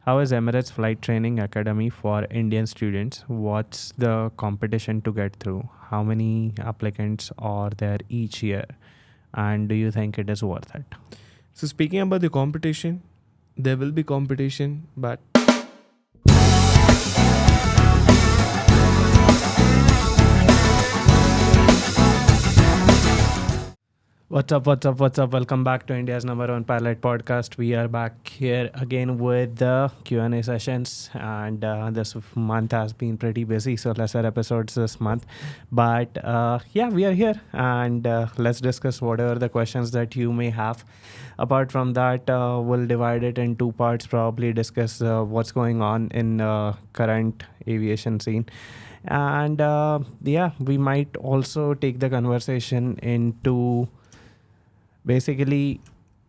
how is Emirates Flight Training Academy for Indian students? What's the competition to get through? How many applicants are there each year? And do you think it is worth it? So speaking about the competition, there will be competition, but What's up? Welcome back to India's #1 pilot podcast. We are back here again with the Q&A sessions, and this month has been pretty busy, so lesser episodes this month. But we are here, and let's discuss whatever the questions that you may have. Apart from that, we'll divide it in two parts, probably discuss what's going on in current aviation scene. And we might also take the conversation into basically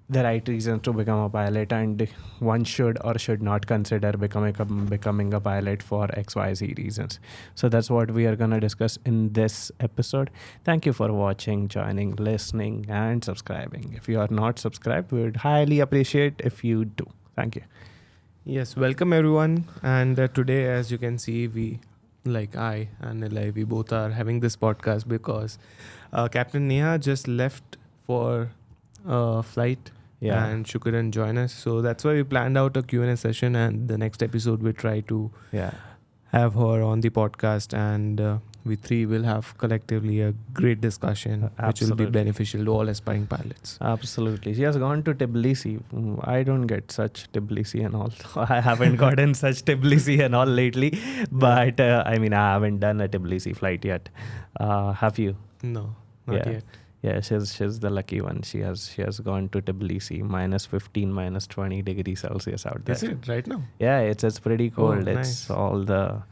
the right reasons to become a pilot, and one should or should not consider becoming a pilot for XYZ reasons. So that's what we are going to discuss in this episode. Thank you for watching, joining, listening, and subscribing. If you are not subscribed, we would highly appreciate if you do. Thank you. yes, welcome everyone. And today, as you can see, I and Nilay, we both are having this podcast because Capt.Neha just left for flight and she couldn't join us. So that's why we planned out a Q&A session, and the next episode we try to have her on the podcast, and we three will have collectively a great discussion which will be beneficial to all aspiring pilots. Absolutely. She has gone to Tbilisi. I don't get such Tbilisi and all. I haven't gotten such Tbilisi and all lately, but I haven't done a Tbilisi flight yet. Have you? No, not yet. Yeah, she's the lucky one. She has gone to Tbilisi, -15, -20 degrees Celsius out there. Is it right now? Yeah, it's pretty cold. Oh, it's nice. all the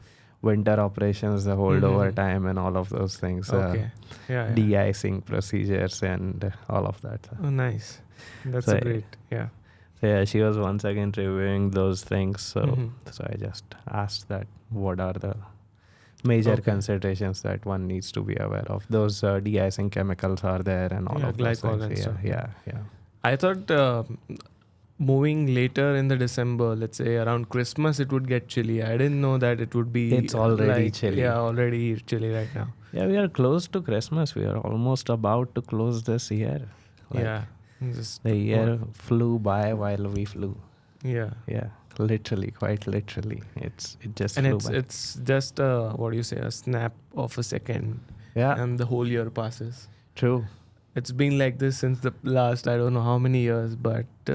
winter operations, the holdover time, and all of those things. Okay. De-icing procedures and all of that. Oh, nice. That's great. Yeah. So yeah, she was once again reviewing those things. So I just asked that what are the major considerations that one needs to be aware of. Those de-icing chemicals are there and all of those glycol things. and stuff. Yeah. I thought moving later in the December, let's say around Christmas, it would get chilly. I didn't know that it would be. It's already chilly. Yeah, already chilly right now. Yeah, we are close to Christmas. We are almost about to close this year. The year flew by while we flew. Yeah. Yeah. Literally, quite literally. It just and flew it's by. it's just a snap of a second. Yeah. And the whole year passes. True. It's been like this since the last I don't know how many years, but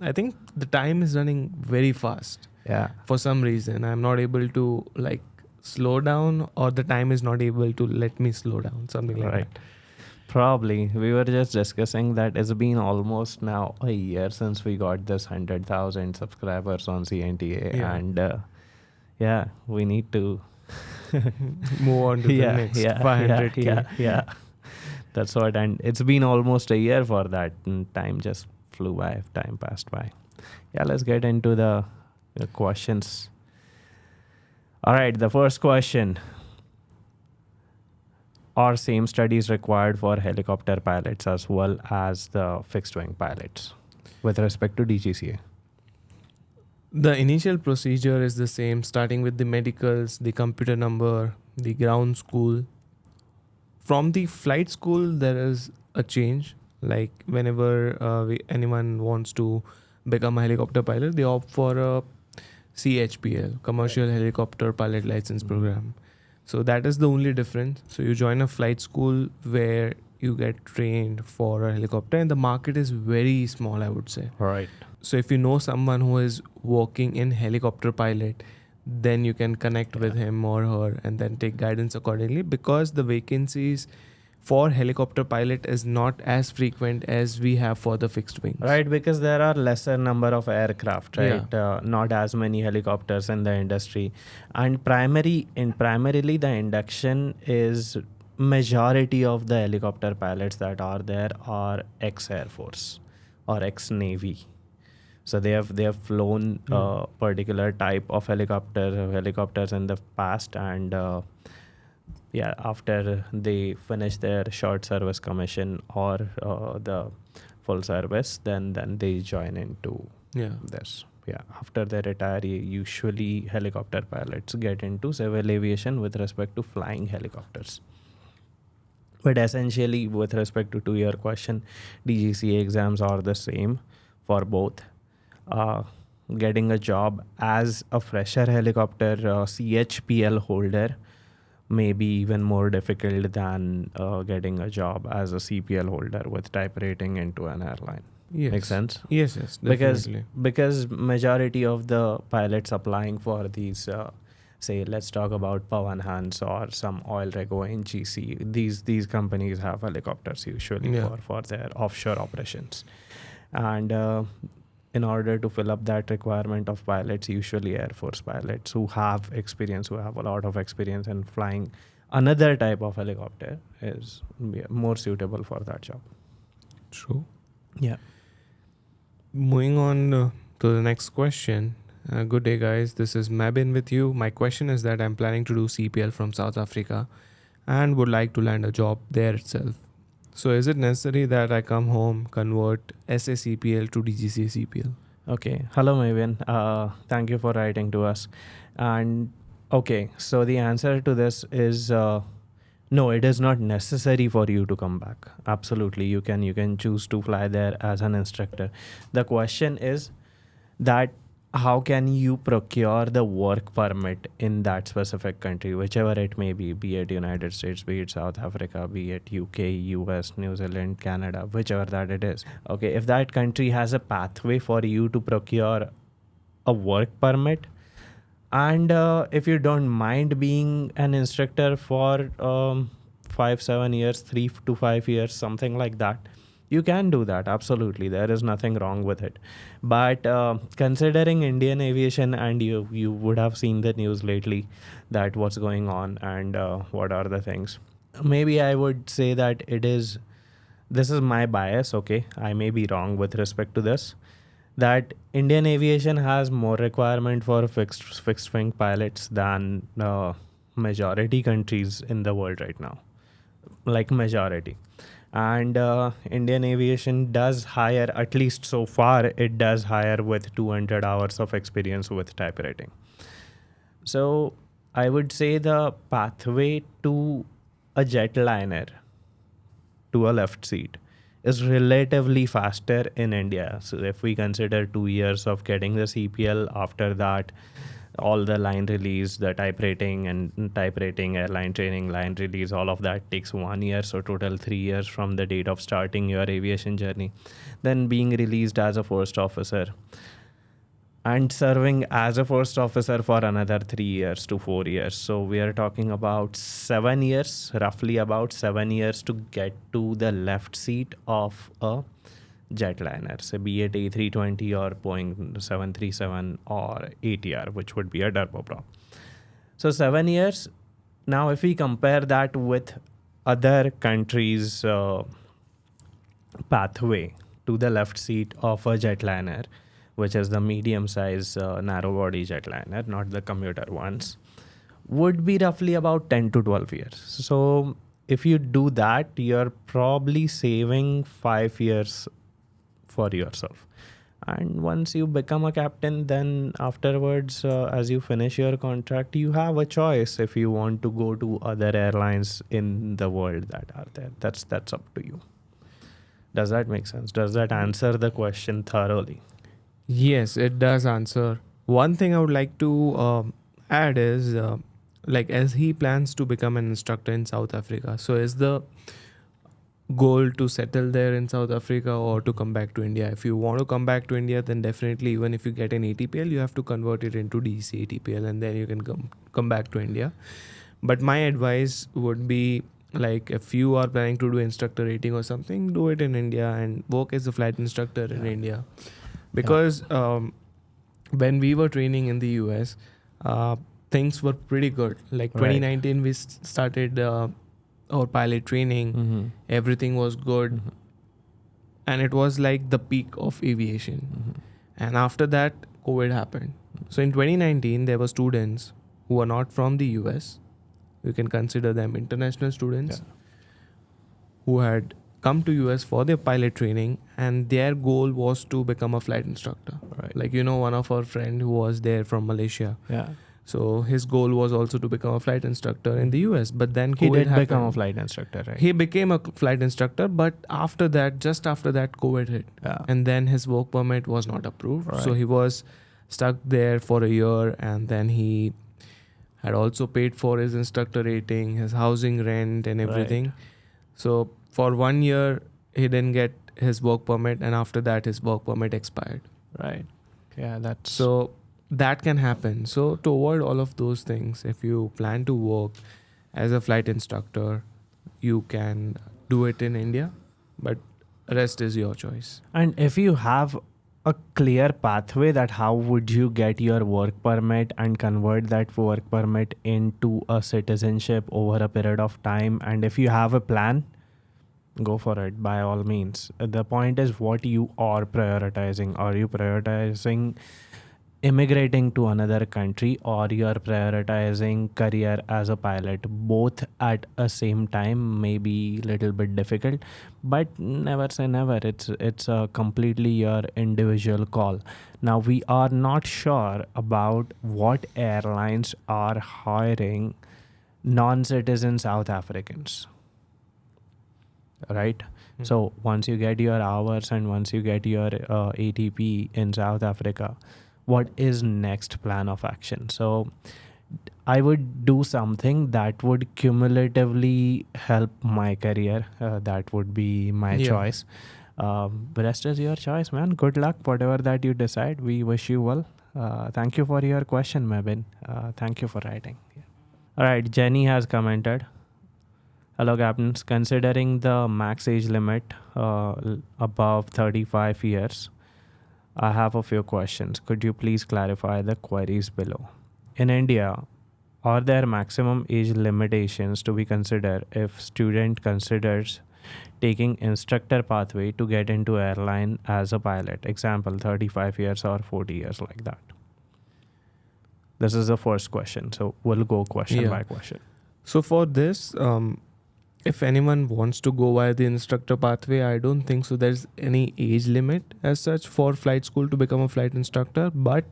I think the time is running very fast. Yeah. For some reason, I'm not able to slow down, or the time is not able to let me slow down. Something like that. Probably. We were just discussing that it's been almost now a year since we got this 100,000 subscribers on CNTAA. Yeah. And we need to move on to the next 500K. Yeah. That's what. And it's been almost a year for that. And time just flew by. Time passed by. Yeah, let's get into the questions. All right, the first question. Are same studies required for helicopter pilots as well as the fixed wing pilots with respect to DGCA? The initial procedure is the same, starting with the medicals, the computer number, the ground school. From the flight school, there is a change. Like whenever anyone wants to become a helicopter pilot, they opt for a CHPL, Commercial Helicopter Pilot License Program. So that is the only difference. So you join a flight school where you get trained for a helicopter, and the market is very small, I would say. Right. So if you know someone who is working in helicopter pilot, then you can connect with him or her and then take guidance accordingly, because the vacancies for helicopter pilot is not as frequent as we have for the fixed wings. Right, because there are lesser number of aircraft, right? Not as many helicopters in the industry. And primarily the induction is majority of the helicopter pilots that are there are ex-Air Force or ex-Navy. So they have flown a particular type of helicopters in the past, and after they finish their short service commission or the full service, then they join into this. Yeah, after they retire, usually helicopter pilots get into civil aviation with respect to flying helicopters. But essentially, with respect to your question, DGCA exams are the same for both. Uh, Getting a job as a fresher helicopter CHPL holder may be even more difficult than getting a job as a CPL holder with type rating into an airline. Yes. Makes sense? Yes, definitely. Because majority of the pilots applying for these say let's talk about Pawan Hans or some oil rig ONGC, these companies have helicopters usually Yeah. for their offshore operations. And in order to fill up that requirement of pilots, usually Air Force pilots who have experience, who have a lot of experience in flying another type of helicopter is more suitable for that job. True. Yeah. Moving on to the next question. Good day, guys. This is Mabin with you. My question is that I'm planning to do CPL from South Africa and would like to land a job there itself. So, is it necessary that I come home, convert SACPL to DGCA CPL? Okay. Hello, Maven. Thank you for writing to us. And okay, so the answer to this is no. It is not necessary for you to come back. Absolutely, you can choose to fly there as an instructor. The question is that how can you procure the work permit in that specific country, whichever it may be it United States, be it South Africa, be it UK, US, New Zealand, Canada, whichever that it is. Okay, if that country has a pathway for you to procure a work permit, and if you don't mind being an instructor for 5-7 years, 3 to 5 years, something like that, you can do that. Absolutely, there is nothing wrong with it. But considering Indian aviation, and you would have seen the news lately that what's going on and what are the things, maybe I would say that this is my bias. Okay, I may be wrong with respect to this, that Indian aviation has more requirement for fixed wing pilots than majority countries in the world right now, like majority. And Indian aviation does hire, at least so far, it does hire with 200 hours of experience with typewriting. So I would say the pathway to a jetliner, to a left seat, is relatively faster in India. So if we consider 2 years of getting the CPL, after that all the line release, the type rating and type rating, airline training, line release, all of that takes 1 year. So total 3 years from the date of starting your aviation journey. Then being released as a first officer and serving as a first officer for another 3 years to 4 years. So we are talking about 7 years, roughly about 7 years to get to the left seat of a jetliner, so be it A320 or Boeing 737 or ATR, which would be a turboprop. So 7 years. Now, if we compare that with other countries' pathway to the left seat of a jetliner, which is the medium size narrow body jetliner, not the commuter ones, would be roughly about 10 to 12 years. So if you do that, you're probably saving 5 years for yourself. And once you become a captain, then afterwards, as you finish your contract, you have a choice if you want to go to other airlines in the world that are there. That's up to you. Does that make sense? Does that answer the question thoroughly? Yes, it does answer. One thing I would like to add is like, as he plans to become an instructor in South Africa, so is the goal to settle there in South Africa or to come back to India? If you want to come back to India, then definitely, even if you get an ATPL, you have to convert it into DGCA ATPL, and then you can come back to India. But my advice would be, like, if you are planning to do instructor rating or something, do it in India and work as a flight instructor in India. Because when we were training in the US, things were pretty good. Like 2019, we started our pilot training. Everything was good. And it was like the peak of aviation. And after that, COVID happened. So in 2019, there were students who were not from the US. You can consider them international students who had come to US for their pilot training, and their goal was to become a flight instructor. Right. Like, one of our friend who was there from Malaysia. Yeah. So his goal was also to become a flight instructor in the US. But then He COVID did happened. become a flight instructor, right? He became a flight instructor, but just after that, COVID hit. Yeah. And then his work permit was not approved. Right. So he was stuck there for a year, and then he had also paid for his instructor rating, his housing, rent, and everything. So for 1 year, he didn't get his work permit, and after that, his work permit expired. Right. Yeah, that's... So that can happen. So to avoid all of those things, if you plan to work as a flight instructor, you can do it in India, but rest is your choice. And if you have a clear pathway that how would you get your work permit and convert that work permit into a citizenship over a period of time, and if you have a plan, go for it by all means. The point is what you are prioritizing. Are you prioritizing immigrating to another country, or you are prioritizing career as a pilot? Both at a same time may be little bit difficult, but never say never. It's a completely your individual call. Now, we are not sure about what airlines are hiring non-citizen South Africans, right? So once you get your hours and once you get your ATP in South Africa, what is next plan of action? So I would do something that would cumulatively help my career. That would be my choice. The rest is your choice, man. Good luck, whatever that you decide. We wish you well. Thank you for your question, Mebin. Thank you for writing. Yeah. All right, Jenny has commented. Hello, captains. Considering the max age limit above 35 years, I have a few questions. Could you please clarify the queries below? In India, are there maximum age limitations to be considered if student considers taking instructor pathway to get into airline as a pilot? Example, 35 years or 40 years, like that. This is the first question. So we'll go question by question. So for this, if anyone wants to go via the instructor pathway, I don't think so there's any age limit as such for flight school to become a flight instructor. But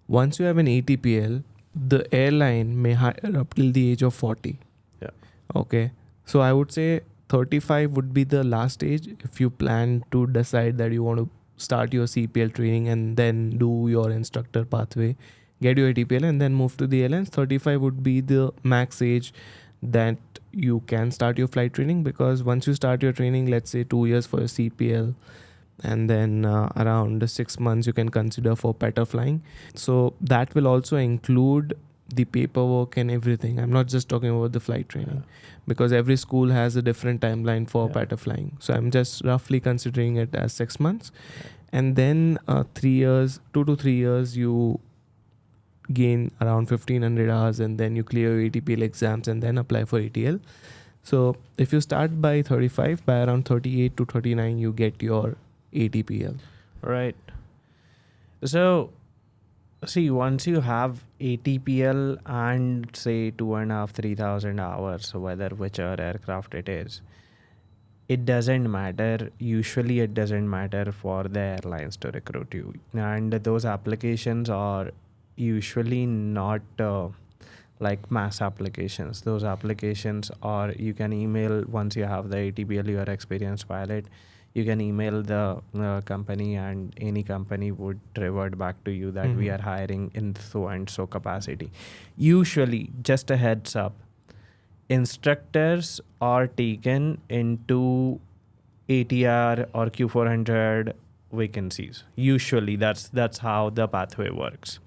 once you have an ATPL, the airline may hire up till the age of 40. Yeah. Okay. So I would say 35 would be the last age if you plan to decide that you want to start your CPL training and then do your instructor pathway, get your ATPL and then move to the airlines. 35 would be the max age that you can start your flight training, because once you start your training, let's say 2 years for your CPL, and then around 6 months you can consider for better flying. So that will also include the paperwork and everything. I'm not just talking about the flight training, because every school has a different timeline for better flying. So I'm just roughly considering it as 6 months. And then 3 years, 2 to 3 years, you gain around 1500 hours, and then you clear your ATPL exams and then apply for ATL. So if you start by 35, by around 38 to 39 you get your ATPL. Right. So see, once you have ATPL and say 2,500-3,000 hours, whether whichever aircraft it is, it doesn't matter. Usually it doesn't matter for the airlines to recruit you, and those applications are usually not like mass applications. Those applications are, you can email once you have the ATPL, you are experienced pilot, you can email the company, and any company would revert back to you that we are hiring in so and so capacity. Usually, just a heads up, instructors are taken into ATR or Q400 vacancies. Usually that's how the pathway works.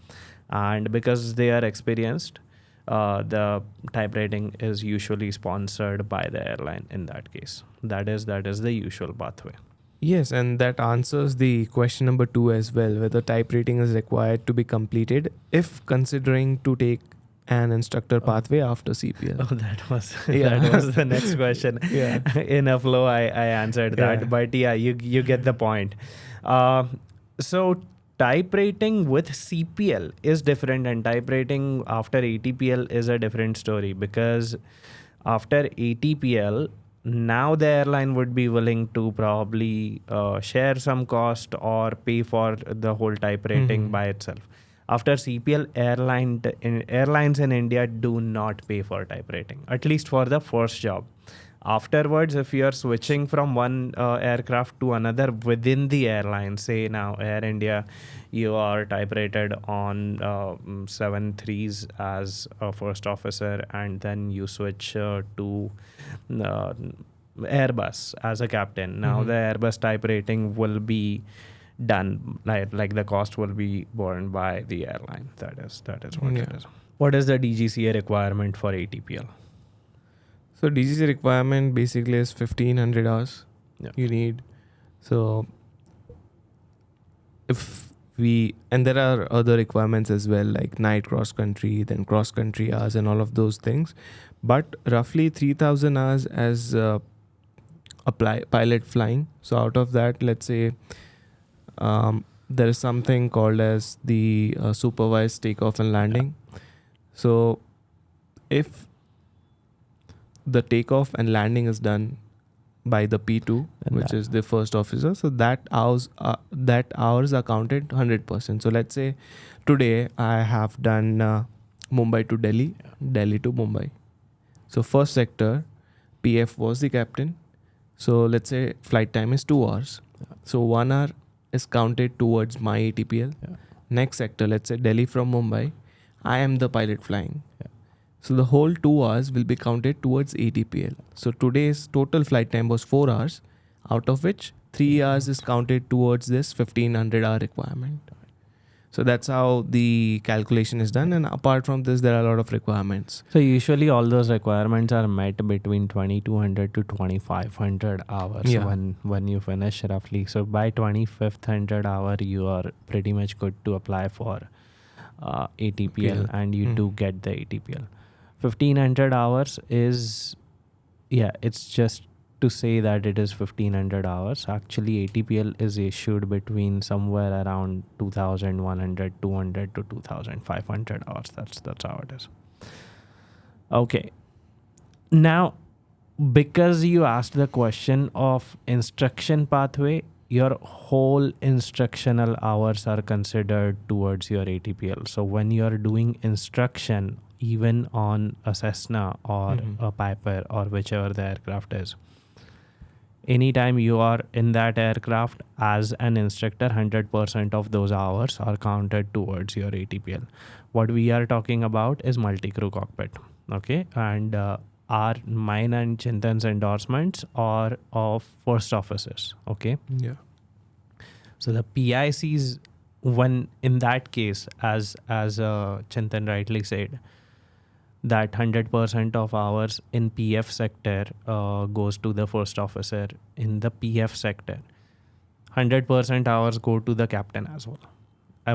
And because they are experienced, the type rating is usually sponsored by the airline in that case. That is the usual pathway. Yes, and that answers the question number 2 as well, whether type rating is required to be completed if considering to take an instructor pathway after CPL. Oh, that was the next question. In a flow, I answered that, but you get the point. So type rating with CPL is different, and type rating after ATPL is a different story, because after ATPL, now the airline would be willing to probably share some cost or pay for the whole type rating by itself. After CPL, airlines in India do not pay for type rating, at least for the first job. Afterwards, if you are switching from one aircraft to another within the airline, say now Air India, you are type rated on 7.3s as a first officer, and then you switch to uh, Airbus as a captain. Now the Airbus type rating will be done, like the cost will be borne by the airline. That is what it is. What is the DGCA requirement for ATPL? So DGCA requirement basically is 1500 hours you need. So if and there are other requirements as well, like night cross country, then cross country hours and all of those things. But roughly 3000 hours as pilot flying. So out of that, let's say there is something called as the supervised takeoff and landing. So if the takeoff and landing is done by the P2, which is the first officer, so that hours are counted 100%. So let's say today I have done Mumbai to Delhi, Delhi to Mumbai. So first sector, PF was the captain. So let's say flight time is 2 hours. So 1 hour is counted towards my ATPL. Next sector, let's say Delhi from Mumbai, I am the pilot flying. So the whole 2 hours will be counted towards ATPL. So today's total flight time was 4 hours, out of which 3 hours is counted towards this 1500 hour requirement. So that's how the calculation is done. And apart from this, there are a lot of requirements. So usually all those requirements are met between 2200 to 2500 hours when you finish roughly. So by 2500 hour, you are pretty much good to apply for ATPL and you do get the ATPL. 1500 hours is, it's just to say that it is 1500 hours. Actually, ATPL is issued between somewhere around 2100, 200 to 2500 hours. That's how it is. Okay. Now, because you asked the question of instruction pathway, your whole instructional hours are considered towards your ATPL. So when you are doing instruction, even on a Cessna or a Piper or whichever the aircraft is, anytime you are in that aircraft as an instructor, 100% of those hours are counted towards your ATPL. What we are talking about is multi-crew cockpit. Okay. And mine and Chintan's endorsements are of first officers. Okay. Yeah. So the PICs, when in that case, as Chintan rightly said, that 100% of hours in PF sector goes to the first officer. In the PF sector, 100% hours go to the captain as well.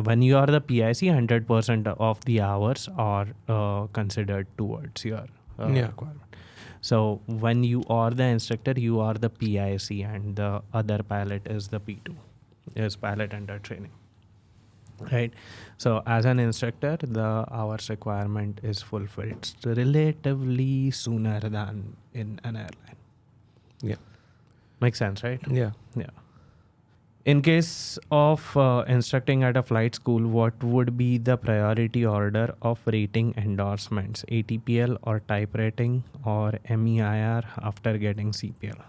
When you are the PIC, 100% of the hours are considered towards your requirement. So when you are the instructor, you are the PIC and the other pilot is the P2, is pilot under training. Right. So as an instructor, the hours requirement is fulfilled relatively sooner than in an airline. Yeah. Makes sense, right? Yeah. Yeah. In case of instructing at a flight school, what would be the priority order of rating endorsements? ATPL or type rating or MEIR after getting CPL?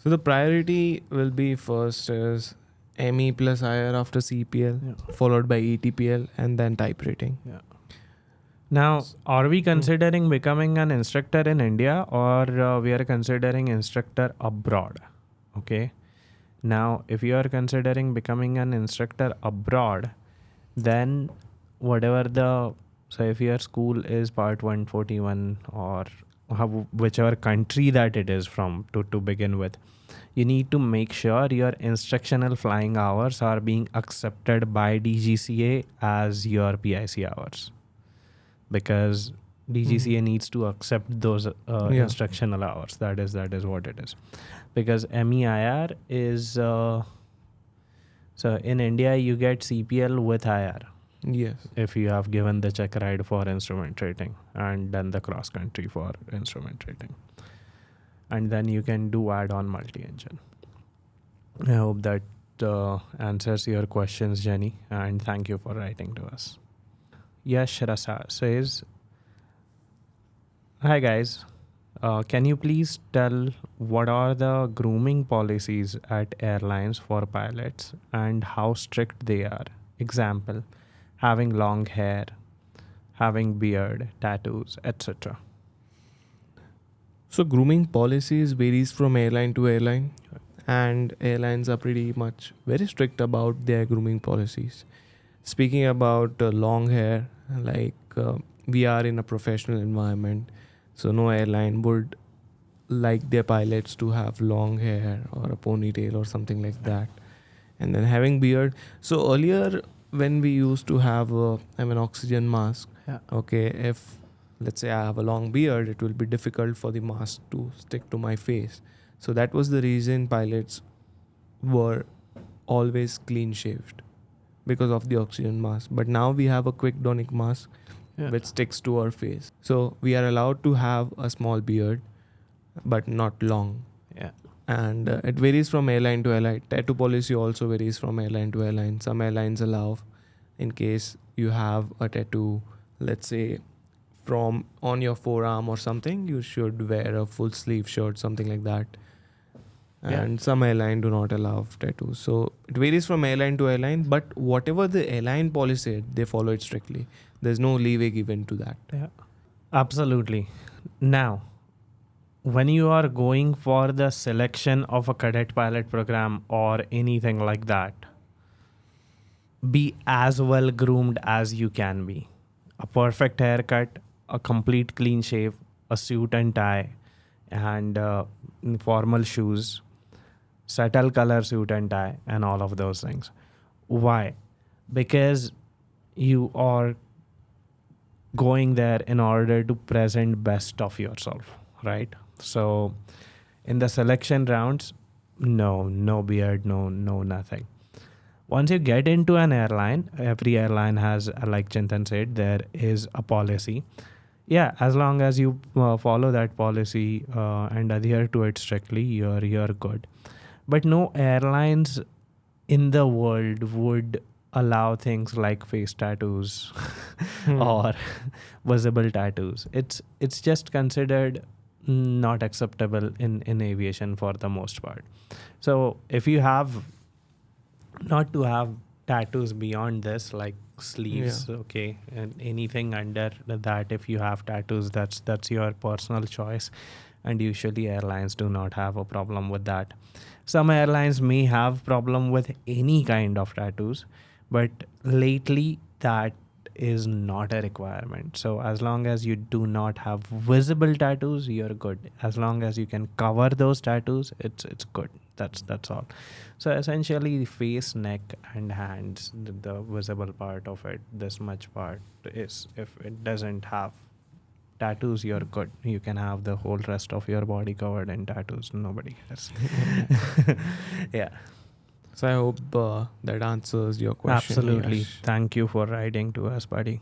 So the priority will be first is ME plus IR after CPL, followed by ATPL and then type rating. Yeah. Now, are we considering becoming an instructor in India or we are considering instructor abroad? Okay. Now, if you are considering becoming an instructor abroad, then so if your school is part 141 or whichever country that it is from to begin with, you need to make sure your instructional flying hours are being accepted by DGCA as your PIC hours, because DGCA needs to accept those instructional hours. That is what it is. Because MEIR is so in India you get CPL with IR. Yes. If you have given the check ride for instrument rating and done the cross country for instrument rating. and then you can do add-on multi-engine. I hope that answers your questions, Jenny, and thank you for writing to us. Yash Rasa says, "Hi guys, can you please tell what are the grooming policies at airlines for pilots and how strict they are? Example, having long hair, having beard, tattoos, etc." So grooming policies varies from airline to airline, and airlines are pretty much very strict about their grooming policies. Speaking about long hair, we are in a professional environment, so no airline would like their pilots to have long hair or a ponytail or something like that. And then having beard. So earlier, when we used to have an oxygen mask, Yeah. okay, if let's say I have a long beard, it will be difficult for the mask to stick to my face. So that was the reason pilots were always clean shaved because of the oxygen mask. But now we have a quick donic mask Yeah. which sticks to our face. So we are allowed to have a small beard, but not long. Yeah. And it varies from airline to airline. Tattoo policy also varies from airline to airline. Some airlines allow, in case you have a tattoo, let's say from on your forearm or something, you should wear a full sleeve shirt, something like that. Yeah. And some airline do not allow tattoos. So it varies from airline to airline, but whatever the airline policy, they follow it strictly. There's no leeway given to that. Yeah. Absolutely. Now, when you are going for the selection of a cadet pilot program or anything like that, be as well groomed as you can be. A perfect haircut, a complete clean shave, a suit and tie, and formal shoes, subtle color suit and tie, and all of those things. Why? Because you are going there in order to present best of yourself, right? So in the selection rounds, no beard, no nothing. Once you get into an airline, every airline has, like Chintan said, there is a policy. Yeah, as long as you follow that policy and adhere to it strictly, you're good. But no airlines in the world would allow things like face tattoos or visible tattoos. It's just considered not acceptable in aviation for the most part. So if you have not to have tattoos beyond this, like sleeves, okay, and anything under that, if you have tattoos, that's your personal choice, and usually airlines do not have a problem with that. Some airlines may have problem with any kind of tattoos, but lately that is not a requirement. So as long as you do not have visible tattoos, you're good. As long as you can cover those tattoos, it's good. That's all. So essentially the face, neck and hands, the visible part of it, this much part, is, if it doesn't have tattoos, you're good. You can have the whole rest of your body covered in tattoos. Nobody cares. Yeah. So I hope that answers your question. Absolutely. Yash. Thank you for writing to us, buddy.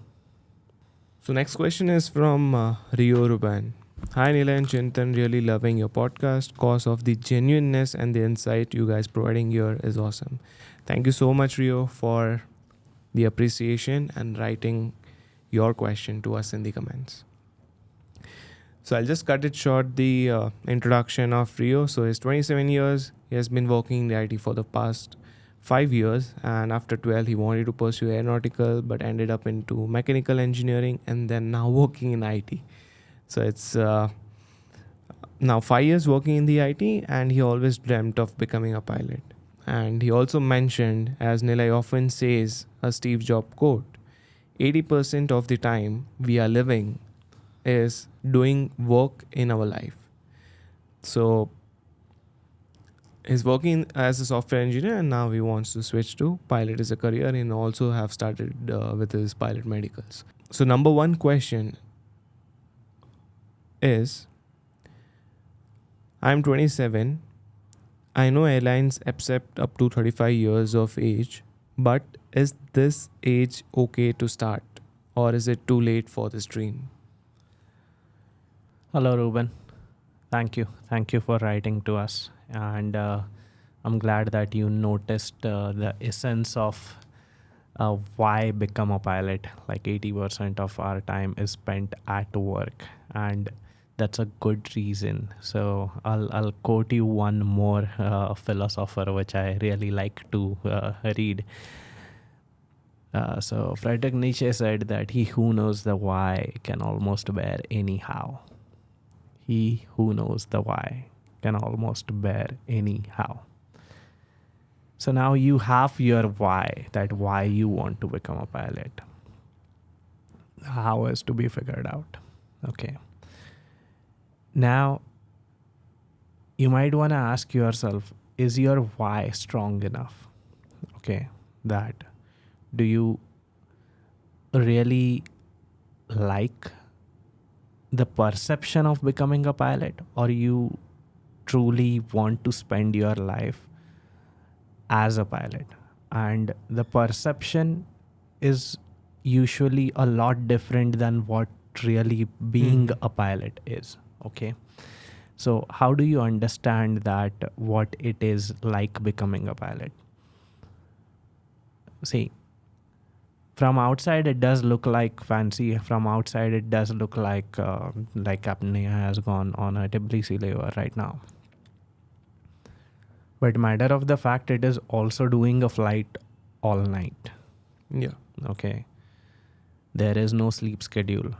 So next question is from Rio Ruban. Hi Nilay and Chintan, really loving your podcast. Cause of the genuineness and the insight you guys providing here is awesome. Thank you so much, Rio, for the appreciation and writing your question to us in the comments. So I'll just cut it short, the introduction of Rio. So he's 27 years. He has been working in the IT for the past 5 years. And after 12, he wanted to pursue aeronautical, but ended up into mechanical engineering and then now working in IT. So it's now 5 years working in the IT, and he always dreamt of becoming a pilot. And he also mentioned, as Nilay often says, a Steve Jobs quote, 80% of the time we are living is doing work in our life. So he's working as a software engineer, and now he wants to switch to pilot as a career, and also have started with his pilot medicals. So number one question is, I'm 27. I know airlines accept up to 35 years of age, but is this age okay to start, or is it too late for this dream? Hello, Ruben. Thank you. Thank you for writing to us. And I'm glad that you noticed the essence of why become a pilot. Like 80% of our time is spent at work, and that's a good reason. So I'll quote you one more philosopher, which I really like to read. So Friedrich Nietzsche said that he who knows the why can almost bear any how. He who knows the why can almost bear any how. So now you have your why, that why you want to become a pilot. How is to be figured out. Okay. Now, you might want to ask yourself, is your why strong enough? Okay. That do you really like the perception of becoming a pilot, or you truly want to spend your life as a pilot? And the perception is usually a lot different than what really being a pilot is. Okay. So how do you understand that what it is like becoming a pilot? See, from outside it does look like fancy. From outside it does look like Capt.Neha has gone on a Tbilisi layover right now. But matter of the fact, it is also doing a flight all night. Yeah. Okay. There is no sleep schedule.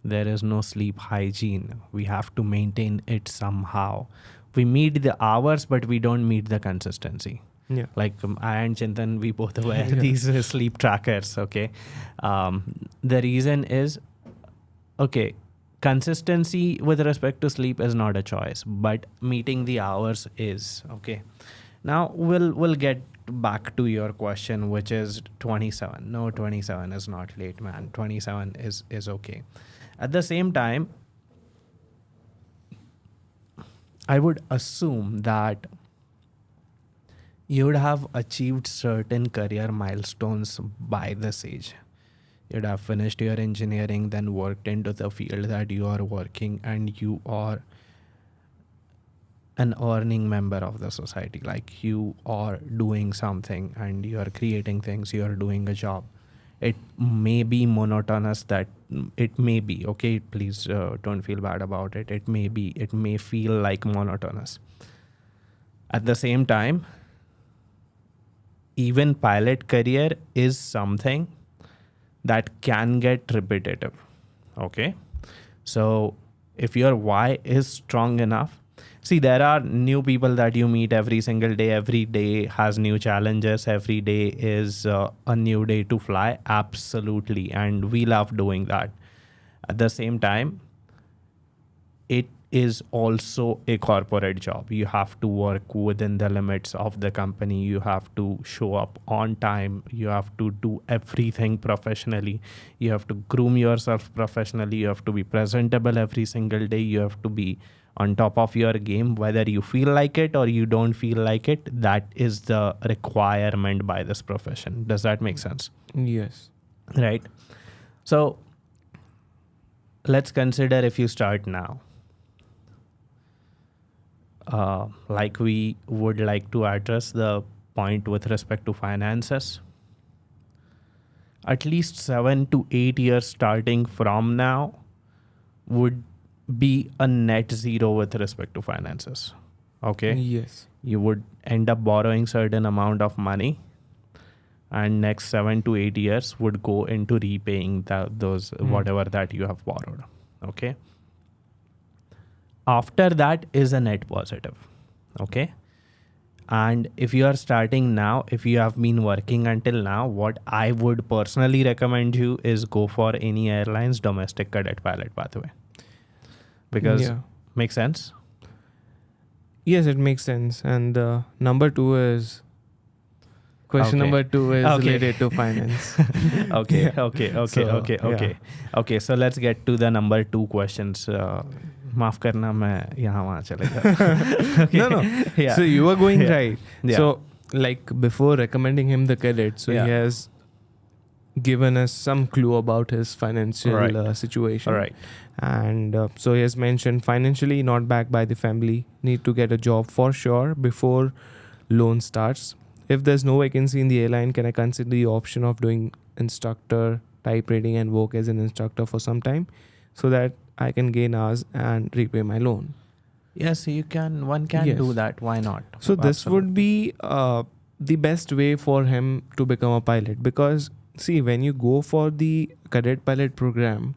There is no sleep hygiene. We have to maintain it somehow. We meet the hours, but we don't meet the consistency. Yeah. Like I and Chintan, we both wear these sleep trackers. Okay. The reason is, okay, consistency with respect to sleep is not a choice, but meeting the hours is. Okay. Now we'll get back to your question, which is 27. No, 27 is not late, man. 27 is okay. At the same time, I would assume that you would have achieved certain career milestones by this age. You'd have finished your engineering, then worked into the field that you are working, and you are an earning member of the society. Like you are doing something and you are creating things, you are doing a job. It may be monotonous, that it may be, okay, please don't feel bad about it. It may feel like monotonous. At the same time, even pilot career is something that can get repetitive. Okay. So if your why is strong enough, see, there are new people that you meet every single day. Every day has new challenges. Every day is a new day to fly. Absolutely. And we love doing that. At the same time, it is also a corporate job. You have to work within the limits of the company. You have to show up on time. You have to do everything professionally. You have to groom yourself professionally. You have to be presentable every single day. You have to be on top of your game, whether you feel like it or you don't feel like it. That is the requirement by this profession. Does that make sense? Yes. Right. So let's consider if you start now. Like we would like to address the point with respect to finances. At least 7 to 8 years starting from now would be a net zero with respect to finances. Okay. Yes. You would end up borrowing certain amount of money, and next 7 to 8 years would go into repaying those whatever that you have borrowed. Okay. After that is a net positive. Okay. And if you are starting now, if you have been working until now, what I would personally recommend you is go for any airlines domestic cadet pilot pathway. Because makes sense? Yes, it makes sense. And number two is number two is related to finance. Okay. So let's get to the number 2 questions. माफ करना मैं यहाँ वहाँ चले गया. No. Yeah. So you are going right. Yeah. So like before recommending him the cadet, so he has given us some clue about his financial Right. situation. Right. And so he has mentioned financially not backed by the family, need to get a job for sure before loan starts. If there's no vacancy in the airline, can I consider the option of doing instructor type rating and work as an instructor for some time so that I can gain hours and repay my loan? Yes, you can. One can do Yes. that. Why not? So this would Absolutely. be the best way for him to become a pilot, because see, when you go for the cadet pilot program,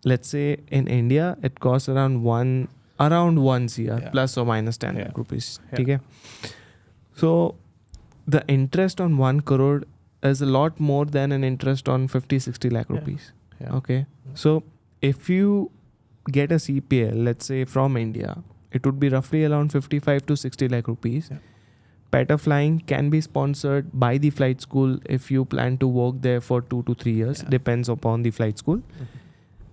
let's say in India it costs around one CR Yeah. plus or minus 10 Yeah. lakh rupees. Yeah. Okay. So the interest on 1 crore is a lot more than an interest on 50-60 lakh Yeah. rupees. Yeah. Okay. So if you get a CPL, let's say from India, it would be roughly around 55 to 60 lakh rupees. Yeah. Peta flying can be sponsored by the flight school if you plan to work there for 2 to 3 years, Yeah. depends upon the flight school. Mhm.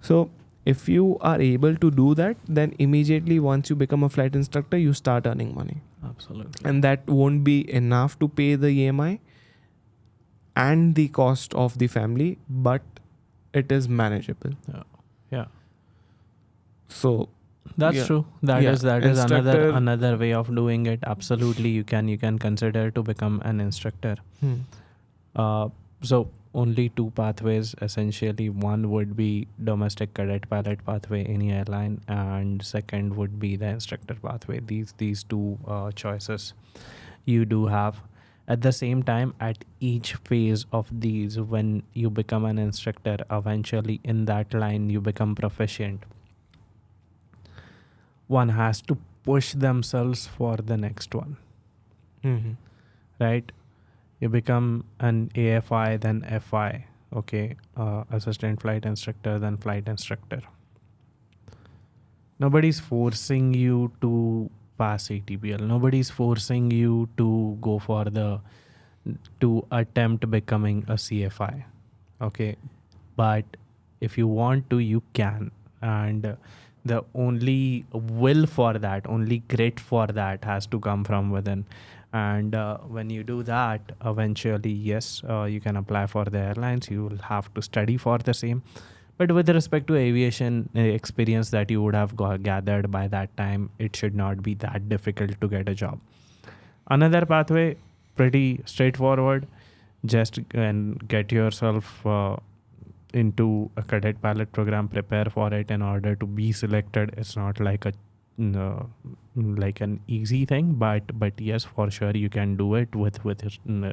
So if you are able to do that, then immediately once you become a flight instructor, you start earning money. Absolutely. And that won't be enough to pay the EMI and the cost of the family, but it is manageable. Yeah. Yeah. So That's yeah. true. That Yeah. is another Instructor- way of doing it. Absolutely, you can consider to become an instructor. So only two pathways essentially. One would be domestic cadet pilot pathway in airline, and second would be the instructor pathway. These two choices you do have. At the same time, at each phase of these, when you become an instructor, eventually in that line you become proficient. One has to push themselves for the next one, Mhm. right? You become an AFI, then FI, okay, assistant flight instructor, then flight instructor. Nobody's forcing you to pass ATPL. Nobody's forcing you to go for to attempt becoming a CFI, okay? But if you want to, you can. And the only will for that, only grit for that has to come from within. And when you do that, eventually, yes, you can apply for the airlines. You will have to study for the same. But with respect to aviation experience that you would have gathered by that time, it should not be that difficult to get a job. Another pathway, pretty straightforward. Just and get yourself into a cadet pilot program, prepare for it in order to be selected. It's not like like an easy thing, but yes, for sure you can do it with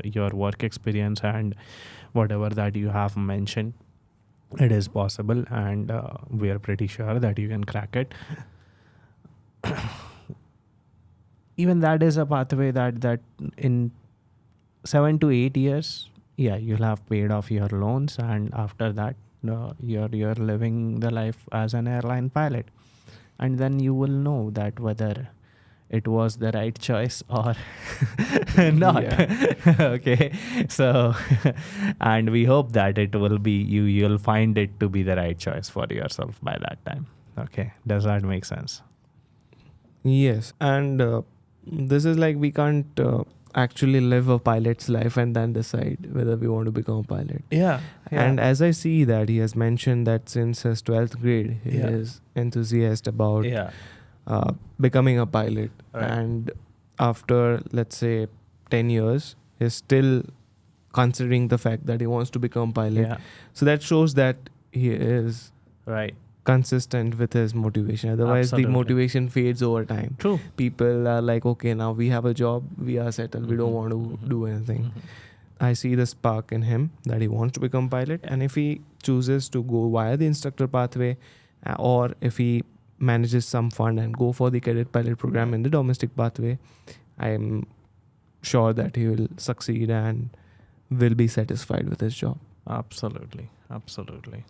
your work experience and whatever that you have mentioned. It is possible, and we are pretty sure that you can crack it. Even that is a pathway that in 7 to 8 years, yeah, you'll have paid off your loans, and after that, you're living the life as an airline pilot, and then you will know that whether it was the right choice or not. Okay, so and we hope that it will be you'll find it to be the right choice for yourself by that time. Okay, does that make sense? Yes, and this is like we can't actually live a pilot's life and then decide whether we want to become a pilot. Yeah. And as I see that he has mentioned that since his 12th grade, he Yeah. is enthusiastic about Yeah. becoming a pilot. Right. And after, let's say, 10 years, he's still considering the fact that he wants to become a pilot. Yeah. So that shows that he is Right. consistent with his motivation. Otherwise, Absolutely. the motivation fades over time. True. People are like, okay, now we have a job, we are settled, we don't want to do anything. I see the spark in him that he wants to become pilot, and if he chooses to go via the instructor pathway, or if he manages some fund and go for the cadet pilot program in the domestic pathway, I am sure that he will succeed and will be satisfied with his job. Absolutely. Absolutely.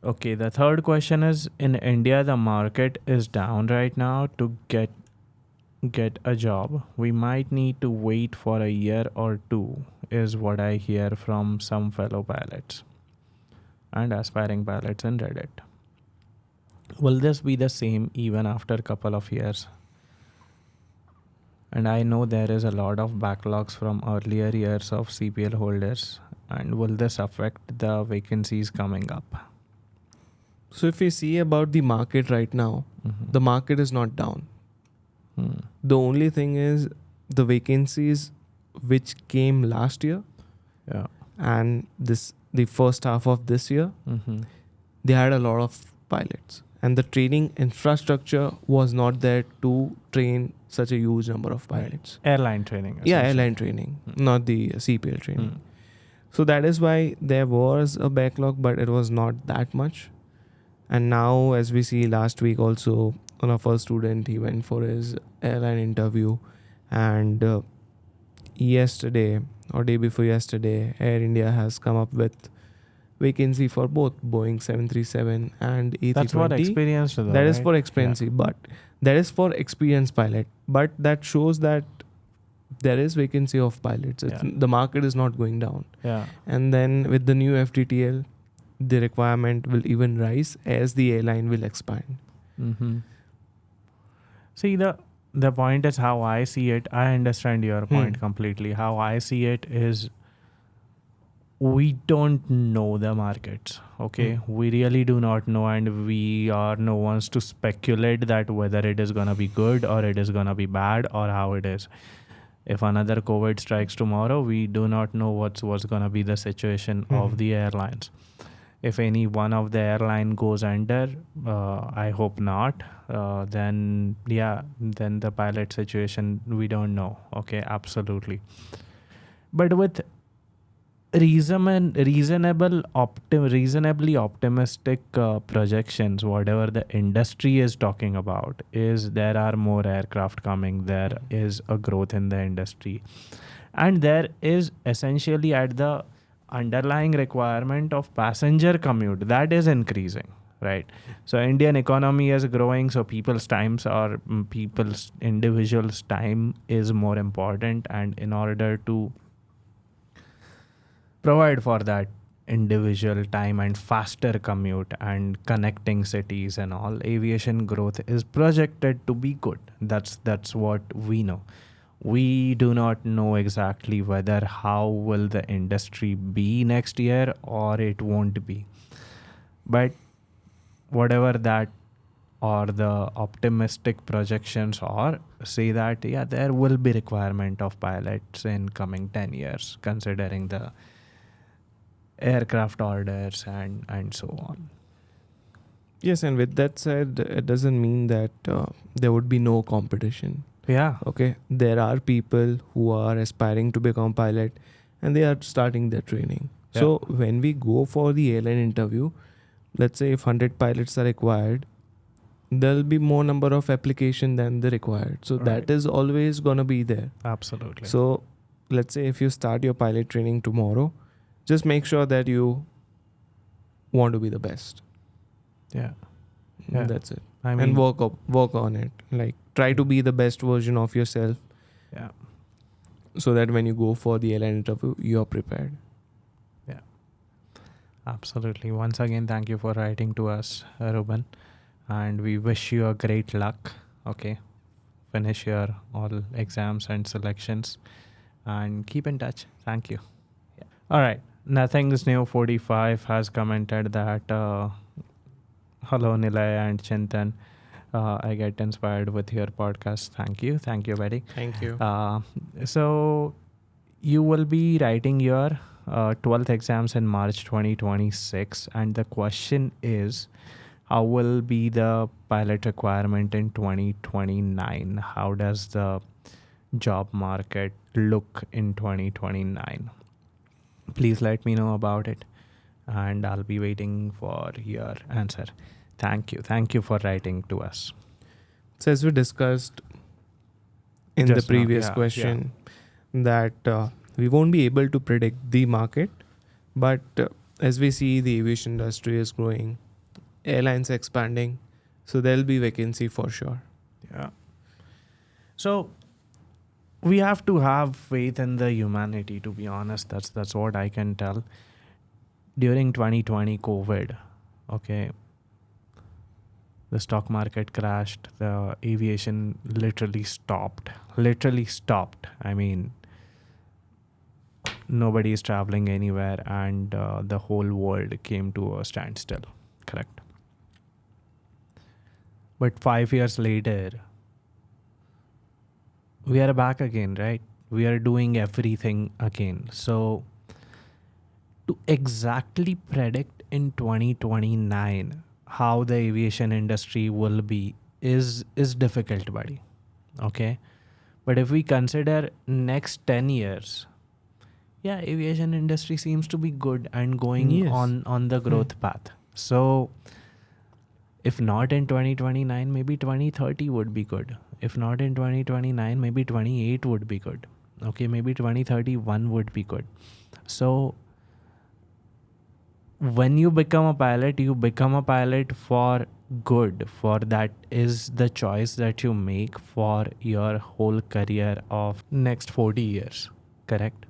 Okay, the third question is, in India the market is down right now. To get a job, we might need to wait for a year or two, is what I hear from some fellow pilots and aspiring pilots in Reddit. Will this be the same even after a couple of years? And I know there is a lot of backlogs from earlier years of CPL holders. And will this affect the vacancies coming up? So if we see about the market right now, Mhm. the market is not down. Hmm. The only thing is the vacancies which came last year Yeah. and the first half of this year, Mm-hmm. they had a lot of pilots. And the training infrastructure was not there to train such a huge number of Right. pilots. Airline training. Yeah, essentially. airline training, Hmm. not the CPL training. Hmm. So that is why there was a backlog, but it was not that much. And now, as we see last week also, one of our student, he went for his airline interview. And yesterday or day before yesterday, Air India has come up with vacancy for both Boeing 737 and That's what A320. experienced though, That is right? for expensive, but that is for experienced pilot. But that shows that there is vacancy of pilots. The market is not going down. Yeah. And then with the new FDTL, the requirement will even rise as the airline will expand. Mm-hmm. See, the point is how I see it. I understand your point completely. How I see it is we don't know the markets. Okay, we really do not know, and we are no ones to speculate that whether it is gonna be good or it is gonna be bad or how it is. If another COVID strikes tomorrow, we do not know what's gonna be the situation of the airlines. If any one of the airline goes under, I hope not. Then the pilot situation we don't know. Okay, absolutely. But with reasonably optimistic projections, whatever the industry is talking about, is there are more aircraft coming. There is a growth in the industry, and there is essentially at the underlying requirement of passenger commute that is increasing, right? So Indian economy is growing, so people's individuals time is more important, and in order to provide for that individual time and faster commute and connecting cities and all, aviation growth is projected to be good. That's what we know. We do not know exactly whether how will the industry be next year or it won't be. But whatever that or the optimistic projections are, say that there will be requirement of pilots in coming 10 years considering the aircraft orders and so on. Yes, and with that said, it doesn't mean that there would be no competition. Yeah. Okay, there are people who are aspiring to become pilot and they are starting their training. Yeah. So when we go for the airline interview, let's say if 100 pilots are required, there'll be more number of application than the required. So that is always going to be there. Absolutely. So let's say if you start your pilot training tomorrow, just make sure that you want to be the best. Yeah. That's it. I mean, And work on it. Like try to be the best version of yourself. Yeah. So that when you go for the airline interview, you're prepared. Yeah. Absolutely. Once again, thank you for writing to us, Ruben, and we wish you a great luck. Okay. Finish your all exams and selections, and keep in touch. Thank you. Yeah. All right. Nothing's New 45 has commented that hello Nilay and Chintan. I get inspired with your podcast. Thank you very. Thank you. So you will be writing your 12th exams in March 2026, and the question is, how will be the pilot requirement in 2029? How does the job market look in 2029? Please let me know about it, and I'll be waiting for your answer. Thank you for writing to us. So as we discussed in Just the now, previous question, that we won't be able to predict the market, but as we see the aviation industry is growing, airlines expanding, so there'll be vacancy for sure. Yeah. So we have to have faith in the humanity, to be honest. That's what I can tell. During 2020 COVID, okay, the stock market crashed, the aviation literally stopped. Literally stopped. I mean, nobody is traveling anywhere, and the whole world came to a standstill. Correct. But 5 years later, we are back again, right? We are doing everything again. So, to exactly predict in 2029 how the aviation industry will be is difficult, buddy. Okay. But if we consider next 10 years, yeah, aviation industry seems to be good and going Yes. on the growth path. So if not in 2029, maybe 2030 would be good. If not in 2029, maybe 28 would be good. Okay, maybe 2031 would be good. So when you become a pilot for good, for that is the choice that you make for your whole career of next 40 years. Correct.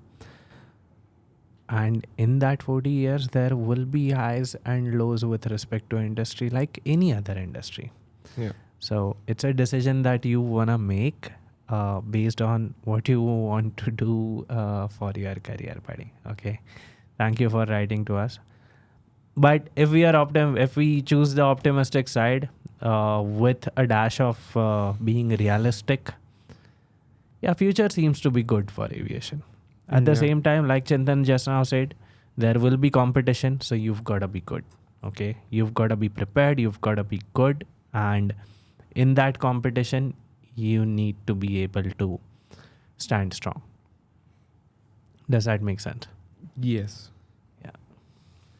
And in that 40 years, there will be highs and lows with respect to industry like any other industry. Yeah. So it's a decision that you want to make based on what you want to do for your career, buddy. Okay. Thank you for writing to us. But if if we choose the optimistic side with a dash of being realistic, yeah, future seems to be good for aviation. At the Yeah. same time, like Chintan just now said, there will be competition, so you've got to be good. Okay, you've got to be prepared. You've got to be good, and in that competition, you need to be able to stand strong. Does that make sense? Yes. Yeah.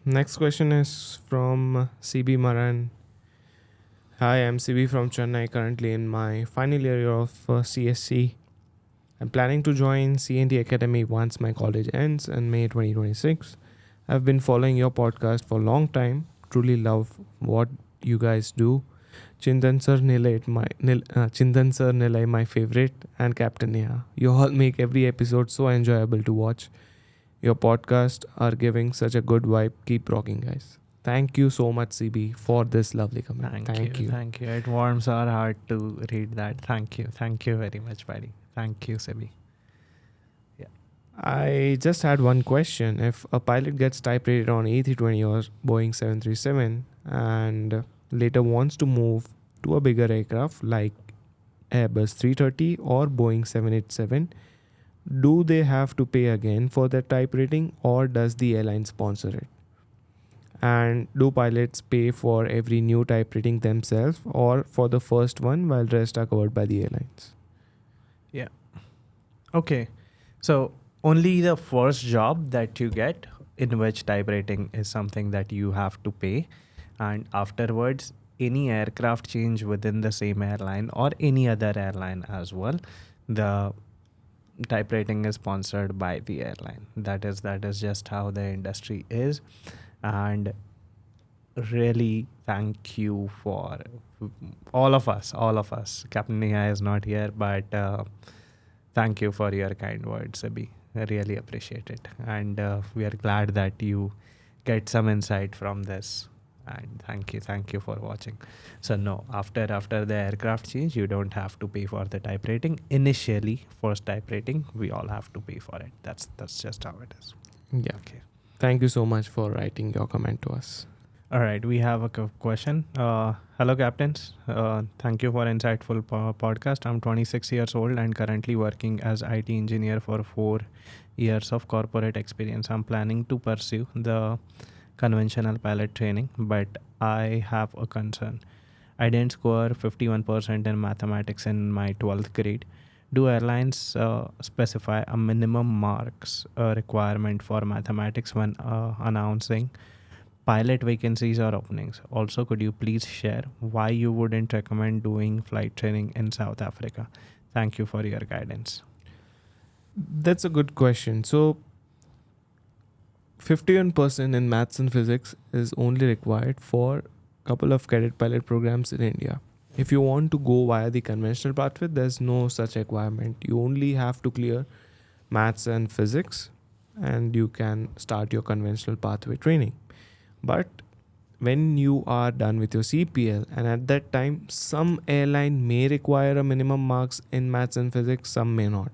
Next question is from CB Maran. Hi, I'm CB from Chennai, currently in my final year of CSC. I'm planning to join CNTAA Academy once my college ends in May 2026. I've been following your podcast for a long time. Truly love what you guys do. Chintan sir, Nilay, my favorite, and Capt.Neha. You all make every episode so enjoyable to watch. Your podcast are giving such a good vibe. Keep rocking, guys. Thank you so much, CB, for this lovely comment. Thank you. Thank you. It warms our heart to read that. Thank you. Thank you very much, buddy. Thank you, Sibi. I just had one question. If a pilot gets type rated on A320 or Boeing 737 and later wants to move to a bigger aircraft like Airbus 330 or Boeing 787, do they have to pay again for their type rating or does the airline sponsor it? And do pilots pay for every new type rating themselves or for the first one while rest are covered by the airlines? Okay. So only the first job that you get in which type rating is something that you have to pay. And afterwards, any aircraft change within the same airline or any other airline as well, the type rating is sponsored by the airline. That is just how the industry is. And really thank you for all of us. Capt.Neha is not here, but thank you for your kind words, Sabi. I really appreciate it. And we are glad that you get some insight from this. And thank you for watching. So no, after the aircraft change, you don't have to pay for the type rating. Initially, first type rating, we all have to pay for it. That's just how it is. Yeah. Okay. Thank you so much for writing your comment to us. All right, we have a question. Hello, captains. Thank you for insightful podcast. I'm 26 years old and currently working as IT engineer for 4 years of corporate experience. I'm planning to pursue the conventional pilot training, but I have a concern. I didn't score 51% in mathematics in my 12th grade. Do airlines specify a minimum marks requirement for mathematics when announcing pilot vacancies or openings? Also, could you please share why you wouldn't recommend doing flight training in South Africa? Thank you for your guidance. That's a good question. So 51% in maths and physics is only required for a couple of cadet pilot programs in India. If you want to go via the conventional pathway, there's no such requirement. You only have to clear maths and physics and you can start your conventional pathway training. But when you are done with your CPL, and at that time, some airline may require a minimum marks in maths and physics, some may not.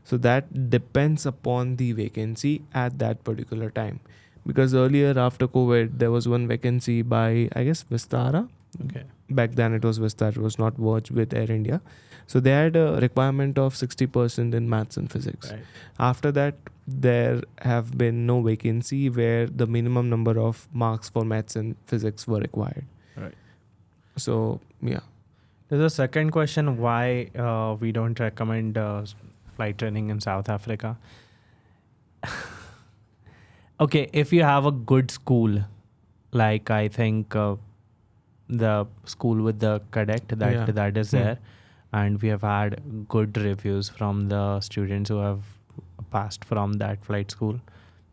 So that depends upon the vacancy at that particular time. Because earlier, after COVID, there was one vacancy by, I guess, Vistara. Okay. Back then it was Vistara, it was not Verge with Air India. So they had a requirement of 60% in maths and physics. Right. After that, there have been no vacancy where the minimum number of marks for maths and physics were required. Right. So, yeah. There's a second question why we don't recommend flight training in South Africa. Okay, if you have a good school, like I think the school with the cadet that is there, and we have had good reviews from the students who have passed from that flight school,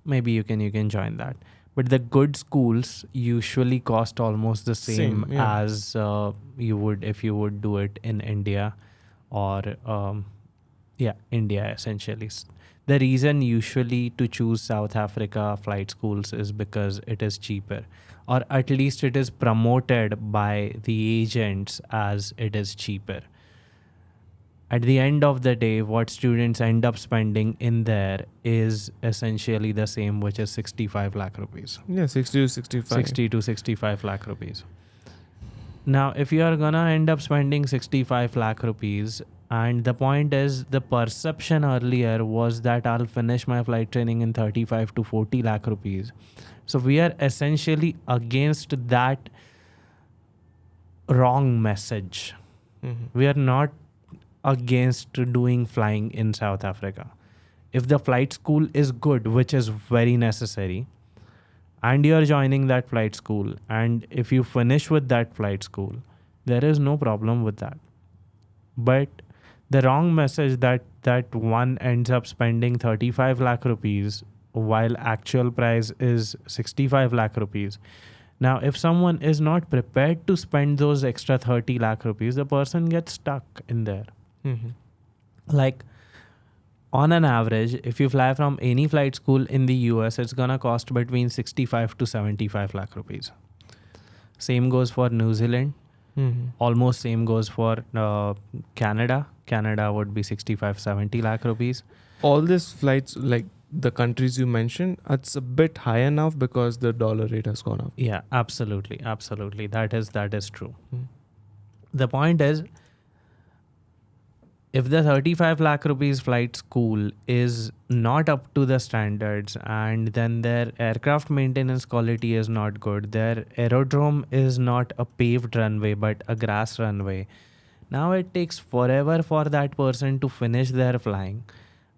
maybe you can join that. But the good schools usually cost almost the same as you would if you would do it in India or India essentially. The reason usually to choose South Africa flight schools is because it is cheaper, or at least it is promoted by the agents as it is cheaper. At the end of the day, what students end up spending in there is essentially the same, which is 65 lakh rupees. Yeah, 60 to 65. 60 to 65 lakh rupees. Now, if you are gonna end up spending 65 lakh rupees, and the point is, the perception earlier was that I'll finish my flight training in 35 to 40 lakh rupees. So we are essentially against that wrong message. We are not against doing flying in South Africa. If the flight school is good, which is very necessary, and you are joining that flight school, and if you finish with that flight school, there is no problem with that. But the wrong message that one ends up spending 35 lakh rupees while actual price is 65 lakh rupees. Now, if someone is not prepared to spend those extra 30 lakh rupees, the person gets stuck in there. Like, on an average, if you fly from any flight school in the US, it's gonna cost between 65 to 75 lakh rupees. Same goes for New Zealand. Almost same goes for Canada. Canada would be 65-70 lakh rupees. All these flights, like the countries you mentioned, it's a bit higher now because the dollar rate has gone up. Yeah, absolutely. That is true. The point is, if the 35 lakh rupees flight school is not up to the standards, and then their aircraft maintenance quality is not good, their aerodrome is not a paved runway but a grass runway, now it takes forever for that person to finish their flying.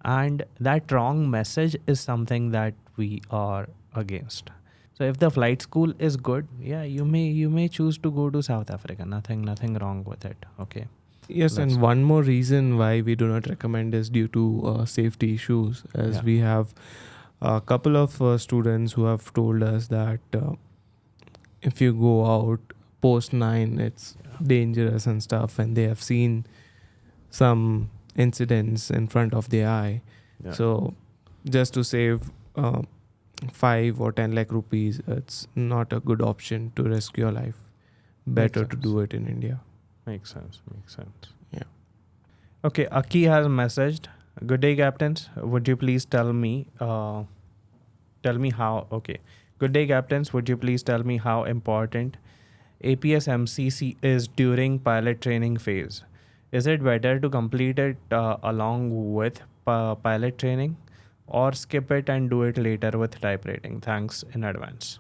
And that wrong message is something that we are against. So if the flight school is good, yeah, you may choose to go to South Africa. Nothing wrong with it. Okay. Yes, and one more reason why we do not recommend is due to safety issues, as we have a couple of students who have told us that if you go out post 9, it's dangerous and stuff, and they have seen some incidents in front of their eye. So just to save 5 or 10 lakh rupees, it's not a good option to risk your life. Better to do it in India. Makes sense. Yeah. Okay, Aki has messaged. Good day, captains. Would you please tell me how? Okay. Good day, captains. Would you please tell me how important APS MCC is during pilot training phase? Is it better to complete it along with pilot training, or skip it and do it later with type rating? Thanks in advance.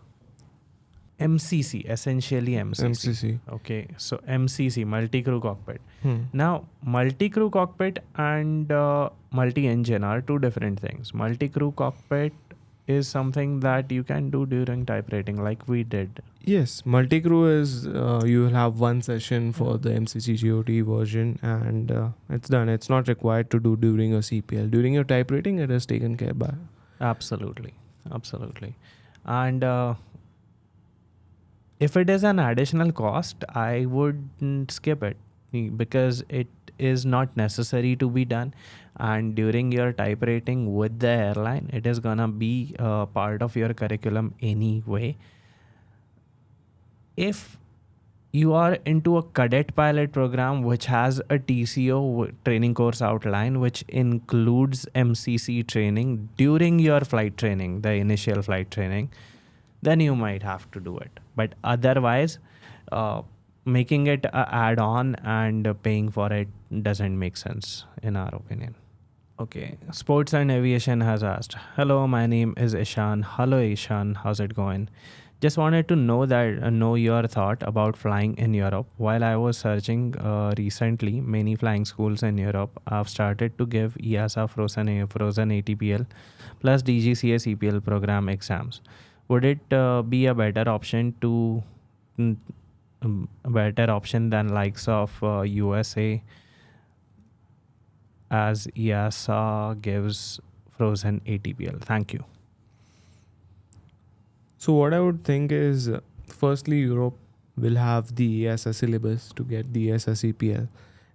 MCC, essentially MCC. Okay, so MCC, multi-crew cockpit. Now, multi-crew cockpit and multi-engine are two different things. Multi-crew cockpit is something that you can do during type rating, like we did. Yes, multi-crew is you will have one session for the MCC GOT version, and it's done. It's not required to do during your CPL. During your type rating, it is taken care by. Absolutely. And if it is an additional cost, I would skip it because it is not necessary to be done. And during your type rating with the airline, it is gonna be part of your curriculum anyway. if you are into a cadet pilot program which has a TCO training course outline, which includes MCC training during your flight training, the initial flight training, then you might have to do it. But otherwise, making it a add-on and paying for it doesn't make sense in our opinion. Okay, Sports and Aviation has asked, "Hello, my name is Ishan. Hello, Ishan. How's it going? Just wanted to know your thought about flying in Europe. While I was searching recently, many flying schools in Europe have started to give EASA frozen ATPL plus DGCA CPL program exams. Would it be a better option mm, a better option than likes of USA, as EASA gives frozen ATPL? Thank you." So what I would think is, firstly, Europe will have the EASA syllabus to get the EASA CPL,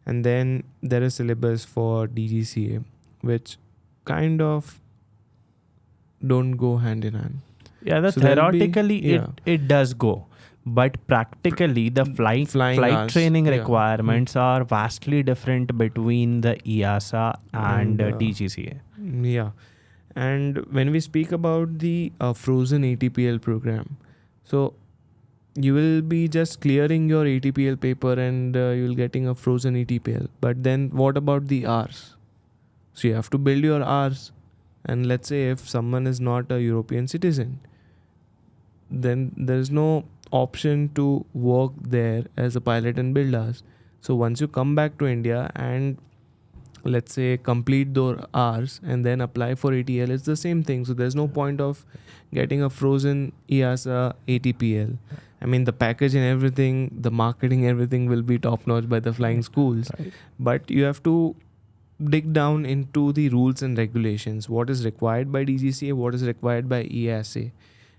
and then there is syllabus for DGCA, which kind of don't go hand in hand. Yeah, So there'll be- theoretically yeah. it does go, but practically the Flying flight hours, training yeah. requirements are vastly different between the EASA and And, DGCA. Yeah. And when we speak about the frozen ATPL program, so you will be just clearing your ATPL paper and you'll getting a frozen ATPL. But then what about the hours? So you have to build your hours. And let's say if someone is not a European citizen, then there's no option to work there as a pilot and build hours. So once you come back to India and let's say complete those hours and then apply for ATL, it's the same thing. So there's no point of getting a frozen EASA ATPL. I mean, the package and everything, the marketing, everything will be top notch by the flying schools. Right. But you have to dig down into the rules and regulations. What is required by DGCA? What is required by EASA?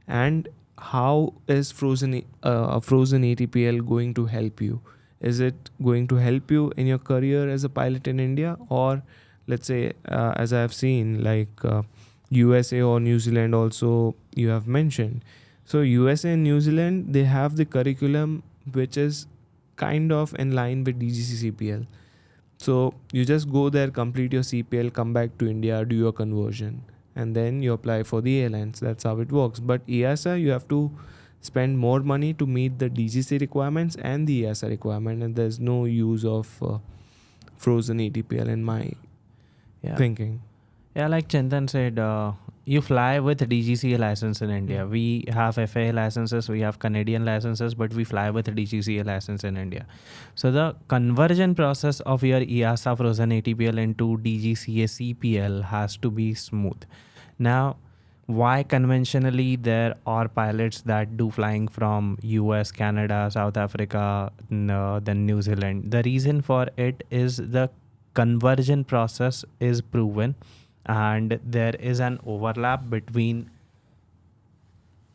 And how is a frozen ATPL going to help you? Is it going to help you in your career as a pilot in India? Or let's say, as I have seen, like USA or New Zealand also you have mentioned. So USA and New Zealand, they have the curriculum which is kind of in line with DGC CPL. So you just go there, complete your CPL, come back to India, do your conversion, and then you apply for the airlines. That's how it works. But EASA, you have to spend more money to meet the DGC requirements and the EASA requirement, and there's no use of frozen ATPL in my thinking. Yeah, like Chintan said, you fly with DGCA license in India. We have FAA licenses, we have Canadian licenses, but we fly with DGCA license in India. So the conversion process of your EASA frozen ATPL into DGCA CPL has to be smooth. Now, why conventionally there are pilots that do flying from US, Canada, South Africa, then New Zealand? The reason for it is the conversion process is proven, and there is an overlap between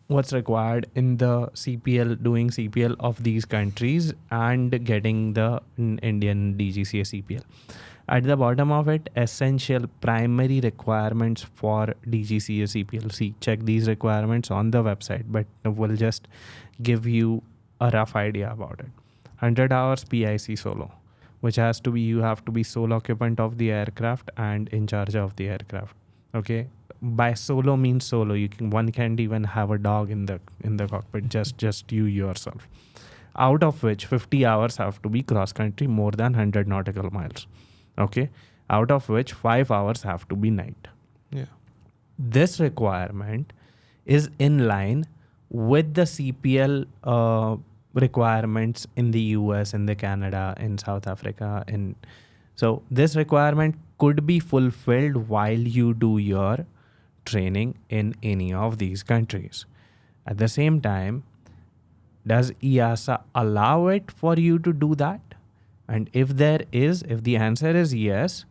what's required in the CPL, doing CPL of these countries, and getting the Indian DGCA CPL. At the bottom of it, essential primary requirements for DGCA CPL. See, check these requirements on the website, but we'll just give you a rough idea about it. 100 hours PIC solo, which has to be, you have to be sole occupant of the aircraft and in charge of the aircraft. Okay, by solo means solo. One can't even have a dog in the cockpit. Just you yourself. Out of which 50 hours have to be cross country, more than 100 nautical miles. Okay, out of which 5 hours have to be night. Yeah. This requirement is in line with the CPL requirements in the US, in the Canada, in South Africa. So this requirement could be fulfilled while you do your training in any of these countries. At the same time, does EASA allow it for you to do that? And if the answer is yes,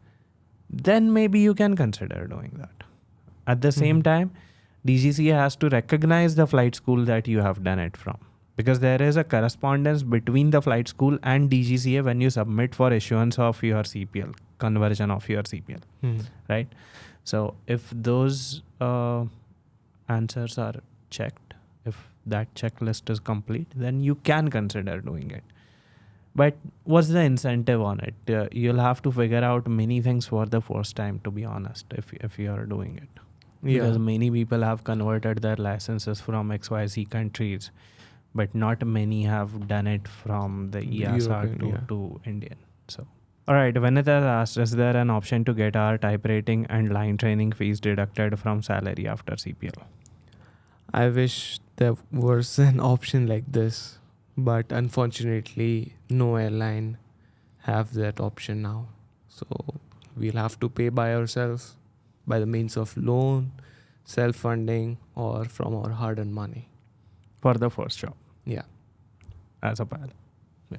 then maybe you can consider doing that. At the same time, DGCA has to recognize the flight school that you have done it from, because there is a correspondence between the flight school and DGCA when you submit for issuance of your CPL, conversion of your CPL, right? So if those answers are checked, if that checklist is complete, then you can consider doing it. But what's the incentive on it? You'll have to figure out many things for the first time, to be honest, if you're doing it. Because many people have converted their licenses from XYZ countries, but not many have done it from the EASA to Indian. So, all right, Vinith has asked, is there an option to get our type rating and line training fees deducted from salary after CPL? I wish there was an option like this, but unfortunately, no airline have that option now. So we'll have to pay by ourselves by the means of loan, self-funding, or from our hard-earned money. For the first job. Yeah. As a pilot. Yeah.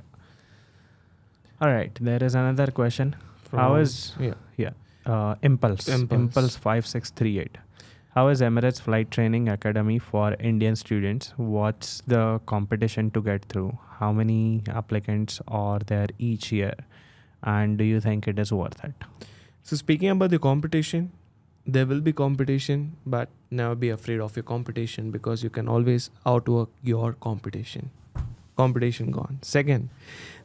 All right. There is another question. How is Impulse 5638? How is Emirates Flight Training Academy for Indian students? What's the competition to get through? How many applicants are there each year? And do you think it is worth it? So speaking about the competition, there will be competition, but never be afraid of your competition, because you can always outwork your competition. Competition gone. Second,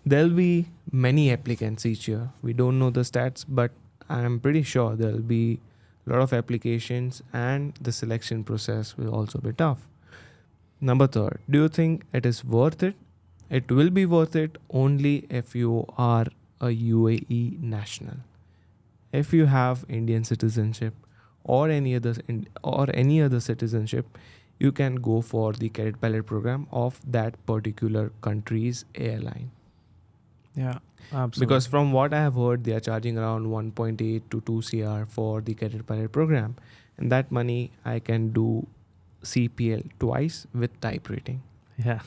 there'll be many applicants each year. We don't know the stats, but I'm pretty sure there'll be a lot of applications, and the selection process will also be tough. Number third, do you think it is worth it? It will be worth it only if you are a UAE national. If you have Indian citizenship or any other citizenship, you can go for the cadet pilot program of that particular country's airline. Yeah, absolutely. Because from what I have heard, they are charging around 1.8 to 2 CR for the cadet pilot program. And that money I can do CPL twice with type rating. Yeah.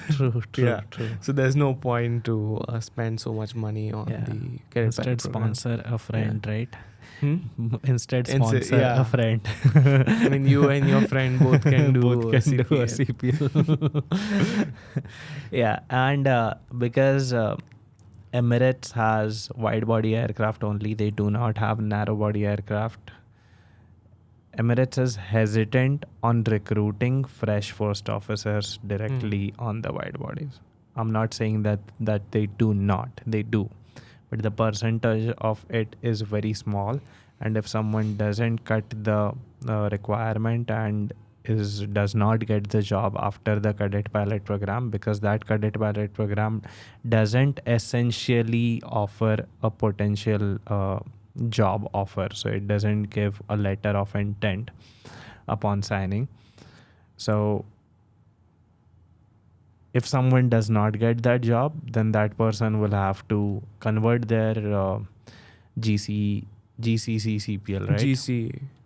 True. So there's no point to spend so much money on the cadet pilot program. Instead sponsor a friend, right? Instead Instead, sponsor a friend. I mean, you and your friend both can do a CPL. CPL. Yeah, and because Emirates has wide body aircraft only, they do not have narrow body aircraft. Emirates is hesitant on recruiting fresh first officers directly on the wide bodies. I'm not saying that they do not. They do. But the percentage of it is very small. And if someone doesn't cut the requirement and does not get the job after the cadet pilot program, because that cadet pilot program doesn't essentially offer a potential job offer, so it doesn't give a letter of intent upon signing. So if someone does not get that job, then that person will have to convert their GCC CPL, right?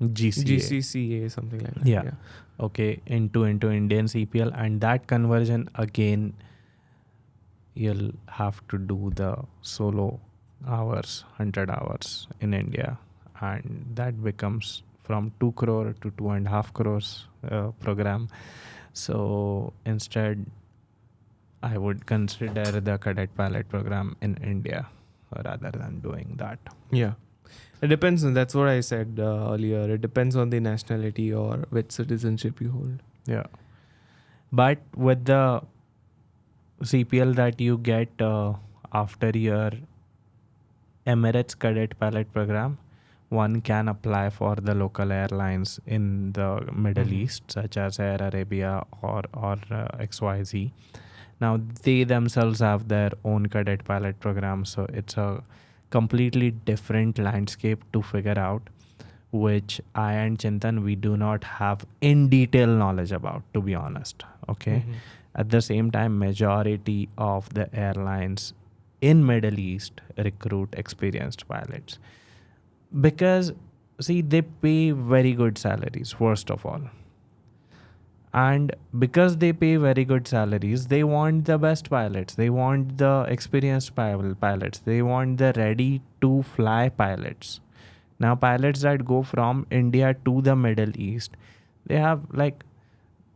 GCCA, something like that. Yeah. Okay, into Indian CPL, and that conversion again, you'll have to do the solo hours, 100 hours in India, and that becomes from 2 crore to 2.5 crores program. So instead, I would consider the cadet pilot program in India rather than doing that. Yeah. It depends. That's what I said earlier. It depends on the nationality or which citizenship you hold. Yeah. But with the CPL that you get after your Emirates cadet pilot program, one can apply for the local airlines in the Middle East, such as Air Arabia or XYZ. Now, they themselves have their own cadet pilot program, so it's a completely different landscape to figure out, which I and Chintan, we do not have in detail knowledge about, to be honest. Okay. At the same time, majority of the airlines in Middle East recruit experienced pilots because, see, they pay very good salaries, first of all. And because they pay very good salaries, they want the best pilots. They want the experienced pilots. They want the ready to fly pilots. Now, pilots that go from India to the Middle East, they have like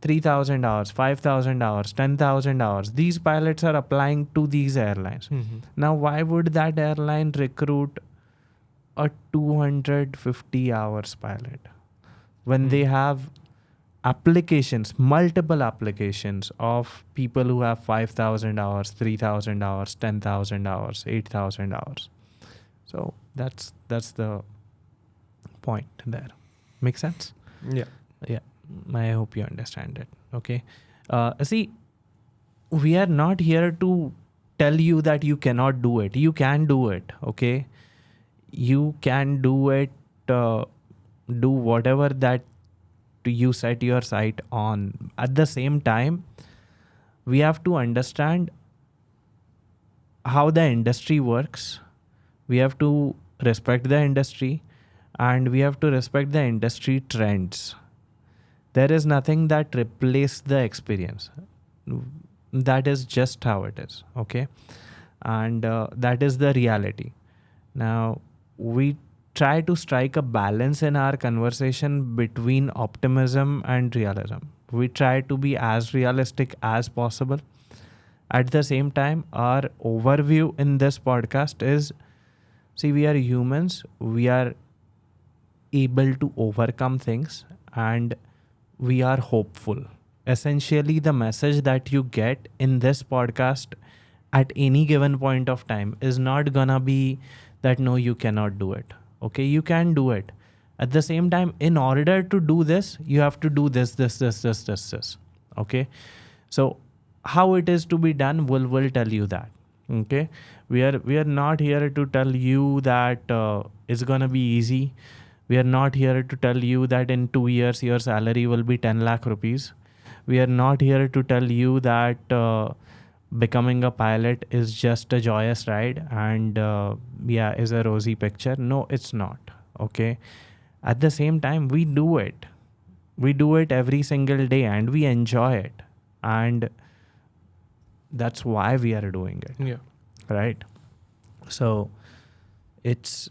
3,000 hours, 5,000 hours, 10,000 hours. These pilots are applying to these airlines. Now, why would that airline recruit a 250 hours pilot when they have applications, multiple applications of people who have 5,000 hours, 3,000 hours, 10,000 hours, 8,000 hours. So that's the point there. Make sense? Yeah. Yeah. I hope you understand it. Okay. See, we are not here to tell you that you cannot do it. You can do it. Okay. You can do it. Do whatever that you set your sight on. At the same time, we have to understand how the industry works. We have to respect the industry, and we have to respect the industry trends. There is nothing that replaces the experience. That is just how it is. Okay. And that is the reality. Now, we try to strike a balance in our conversation between optimism and realism. We try to be as realistic as possible. At the same time, our overview in this podcast is, see, we are humans. We are able to overcome things, and we are hopeful. Essentially, the message that you get in this podcast at any given point of time is not gonna be that no, you cannot do it. Okay, you can do it. At the same time, in order to do this, you have to do this. Okay, so how it is to be done, will tell you that. Okay, we are not here to tell you that it's gonna be easy. We are not here to tell you that in 2 years your salary will be 10 lakh rupees. We are not here to tell you that becoming a pilot is just a joyous ride and is a rosy picture. No, it's not. Okay. At the same time, we do it. We do it every single day and we enjoy it. And that's why we are doing it. Yeah. Right. So it's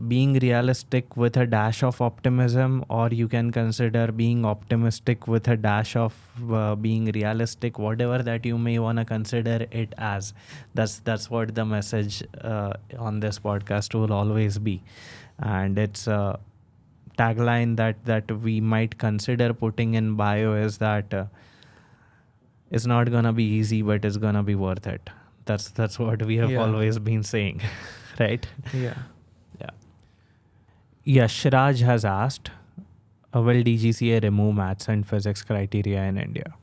being realistic with a dash of optimism, or you can consider being optimistic with a dash of being realistic, whatever that you may want to consider it as. That's what the message on this podcast will always be. And it's a tagline that we might consider putting in bio is that it's not gonna be easy, but it's gonna be worth it. That's what we have always been saying. Right? Yeah. Yashraj has asked, will DGCA remove maths and physics criteria in India?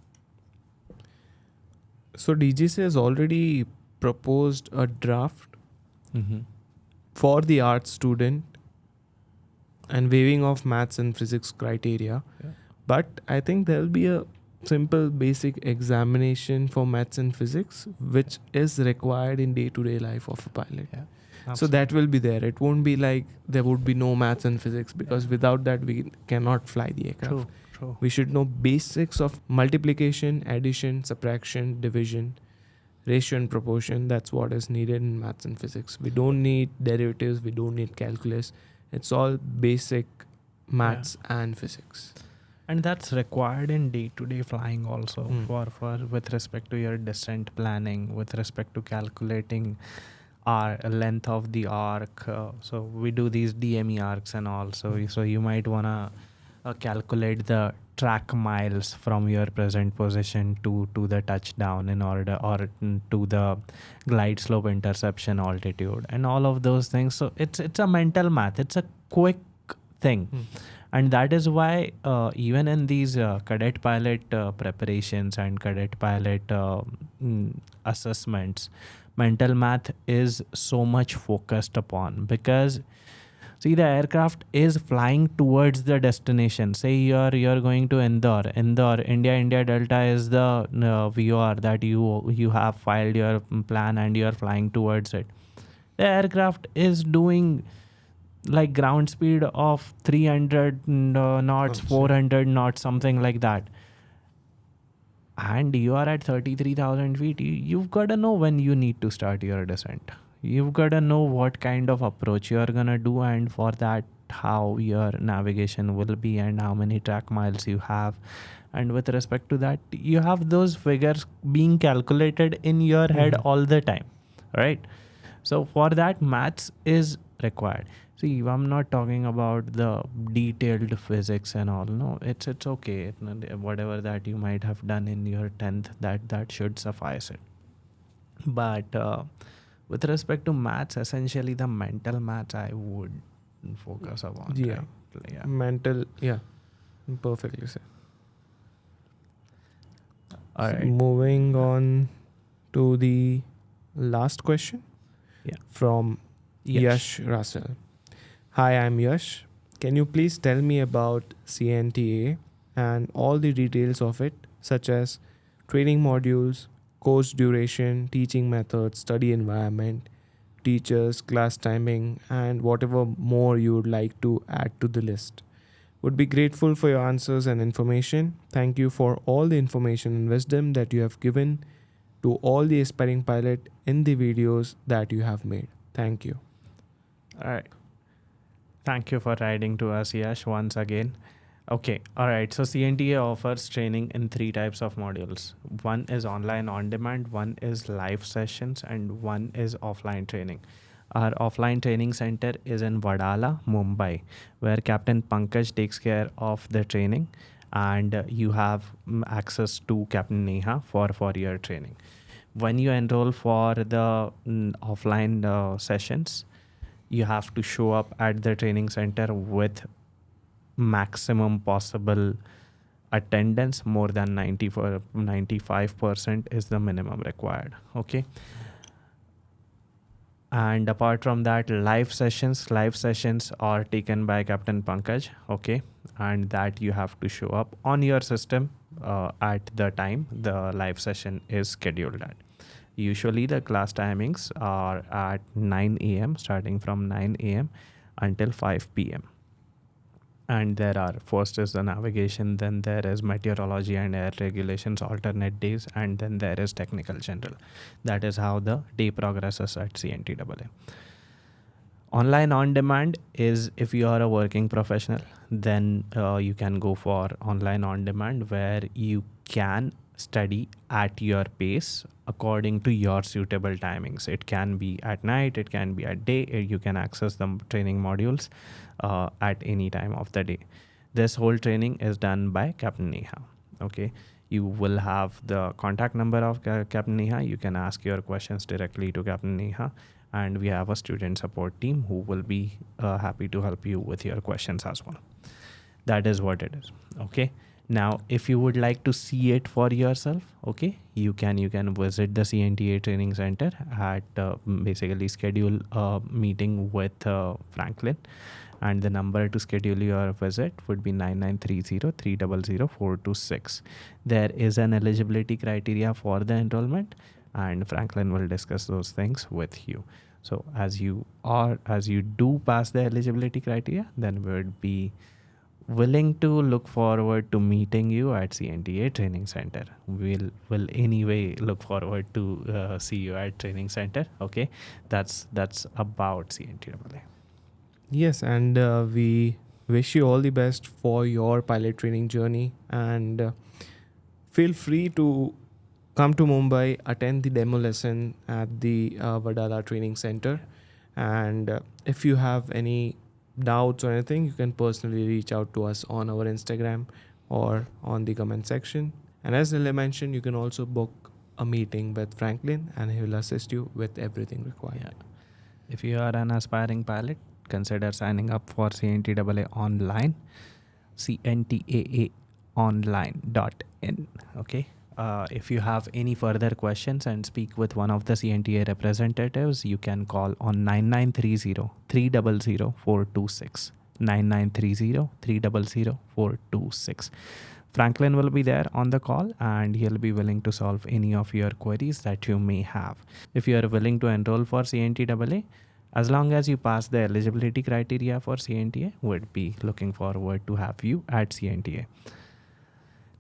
So DGCA has already proposed a draft for the arts student and waiving of maths and physics criteria. Yeah. But I think there will be a simple basic examination for maths and physics, which is required in day-to-day life of a pilot. Yeah. So that will be there. It won't be like there would be no maths and physics, because without that we cannot fly the aircraft. True. We should know basics of multiplication, addition, subtraction, division, ratio and proportion. That's what is needed in maths and physics. We don't need derivatives. We don't need calculus. It's all basic maths and physics. And that's required in day-to-day flying also for with respect to your descent planning, with respect to calculating our length of the arc. So we do these DME arcs and all. So you might want to calculate the track miles from your present position to the touchdown in order, or to the glide slope interception altitude and all of those things. So it's a mental math. It's a quick thing. And that is why even in these cadet pilot preparations and cadet pilot assessments, mental math is so much focused upon, because see, the aircraft is flying towards the destination. Say you're going to Indore, India Delta is the VOR that you have filed your plan and you're flying towards it. The aircraft is doing like ground speed of 300 knots, 400 knots, something like that. And you are at 33,000 feet. You've got to know when you need to start your descent. You've got to know what kind of approach you are going to do, and for that, how your navigation will be and how many track miles you have. And with respect to that, you have those figures being calculated in your head all the time, right? So for that, maths is required. See, I'm not talking about the detailed physics and all. No, it's okay. Whatever that you might have done in your 10th, that should suffice it. But with respect to maths, essentially the mental maths I would focus upon. Yeah. Right? Yeah. Mental, yeah, perfectly said. All right. Moving on to the last question. Yeah. From Yash Russell. Hi, I'm Yash. Can you please tell me about CNTAA and all the details of it, such as training modules, course duration, teaching methods, study environment, teachers, class timing, and whatever more you would like to add to the list? Would be grateful for your answers and information. Thank you for all the information and wisdom that you have given to all the aspiring pilot in the videos that you have made. Thank you. All right. Thank you for writing to us, Yash, once again. Okay, all right. So CNTA offers training in 3 types of modules. One is online on demand, one is live sessions, and one is offline training. Our offline training center is in Vadala, Mumbai, where Captain Pankaj takes care of the training, and you have access to Capt.Neha for your training. When you enroll for the offline sessions, you have to show up at the training center with maximum possible attendance. More than 95% is the minimum required. Okay. And apart from that, live sessions are taken by Captain Pankaj. Okay. And that you have to show up on your system at the time the live session is scheduled at. Usually the class timings are at 9 a.m. starting from 9 a.m. until 5 p.m. And there are, first is the navigation, then there is meteorology and air regulations alternate days, and then there is technical general. That is how the day progresses at CNTAA. Online on demand is if you are a working professional, then you can go for online on demand, where you can study at your pace according to your suitable timings. It can be at night, it can be at day. You can access the training modules at any time of the day. This whole training is done by Capt.Neha. Okay. You will have the contact number of Capt.Neha. You can ask your questions directly to Capt.Neha, and we have a student support team who will be happy to help you with your questions as well. That is what it is. Okay. Now, if you would like to see it for yourself, okay, you can visit the CNTA training center at basically schedule a meeting with Franklin, and the number to schedule your visit would be 9930-300-426. There is an eligibility criteria for the enrollment, and Franklin will discuss those things with you. So as you do pass the eligibility criteria, then we would be willing to look forward to meeting you at CNTA training center. Will anyway look forward to see you at training center. Okay, that's about CNTAA. Yes, and we wish you all the best for your pilot training journey, and feel free to come to Mumbai, attend the demo lesson at the Vadala training center, and if you have any doubts or anything, you can personally reach out to us on our Instagram or on the comment section. And as Nilay mentioned, you can also book a meeting with Franklin, and he will assist you with everything required. Yeah. If you are an aspiring pilot, consider signing up for CNTAA online, CNTAAonline.in. Okay. If you have any further questions and speak with one of the CNTA representatives, you can call on 9930-300-426. 9930-300-426. Franklin will be there on the call, and he'll be willing to solve any of your queries that you may have. If you are willing to enroll for CNTAA, as long as you pass the eligibility criteria for CNTA, we'd be looking forward to have you at CNTA.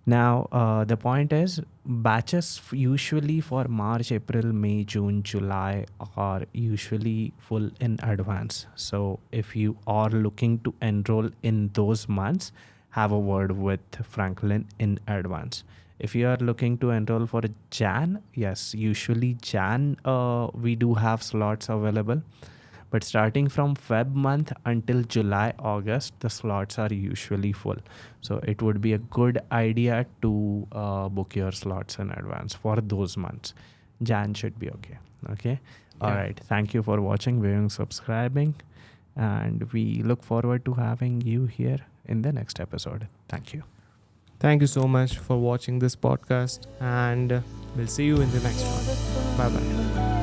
Now, the point is, batches usually for March, April, May, June, July are usually full in advance. So if you are looking to enroll in those months, have a word with Franklin in advance. If you are looking to enroll for Jan, yes, usually Jan, we do have slots available. But starting from Feb month until July, August, the slots are usually full. So it would be a good idea to book your slots in advance for those months. Jan should be okay. Okay. All Yeah. right. Thank you for watching, viewing, subscribing. And we look forward to having you here in the next episode. Thank you. Thank you so much for watching this podcast, and we'll see you in the next one. Bye bye.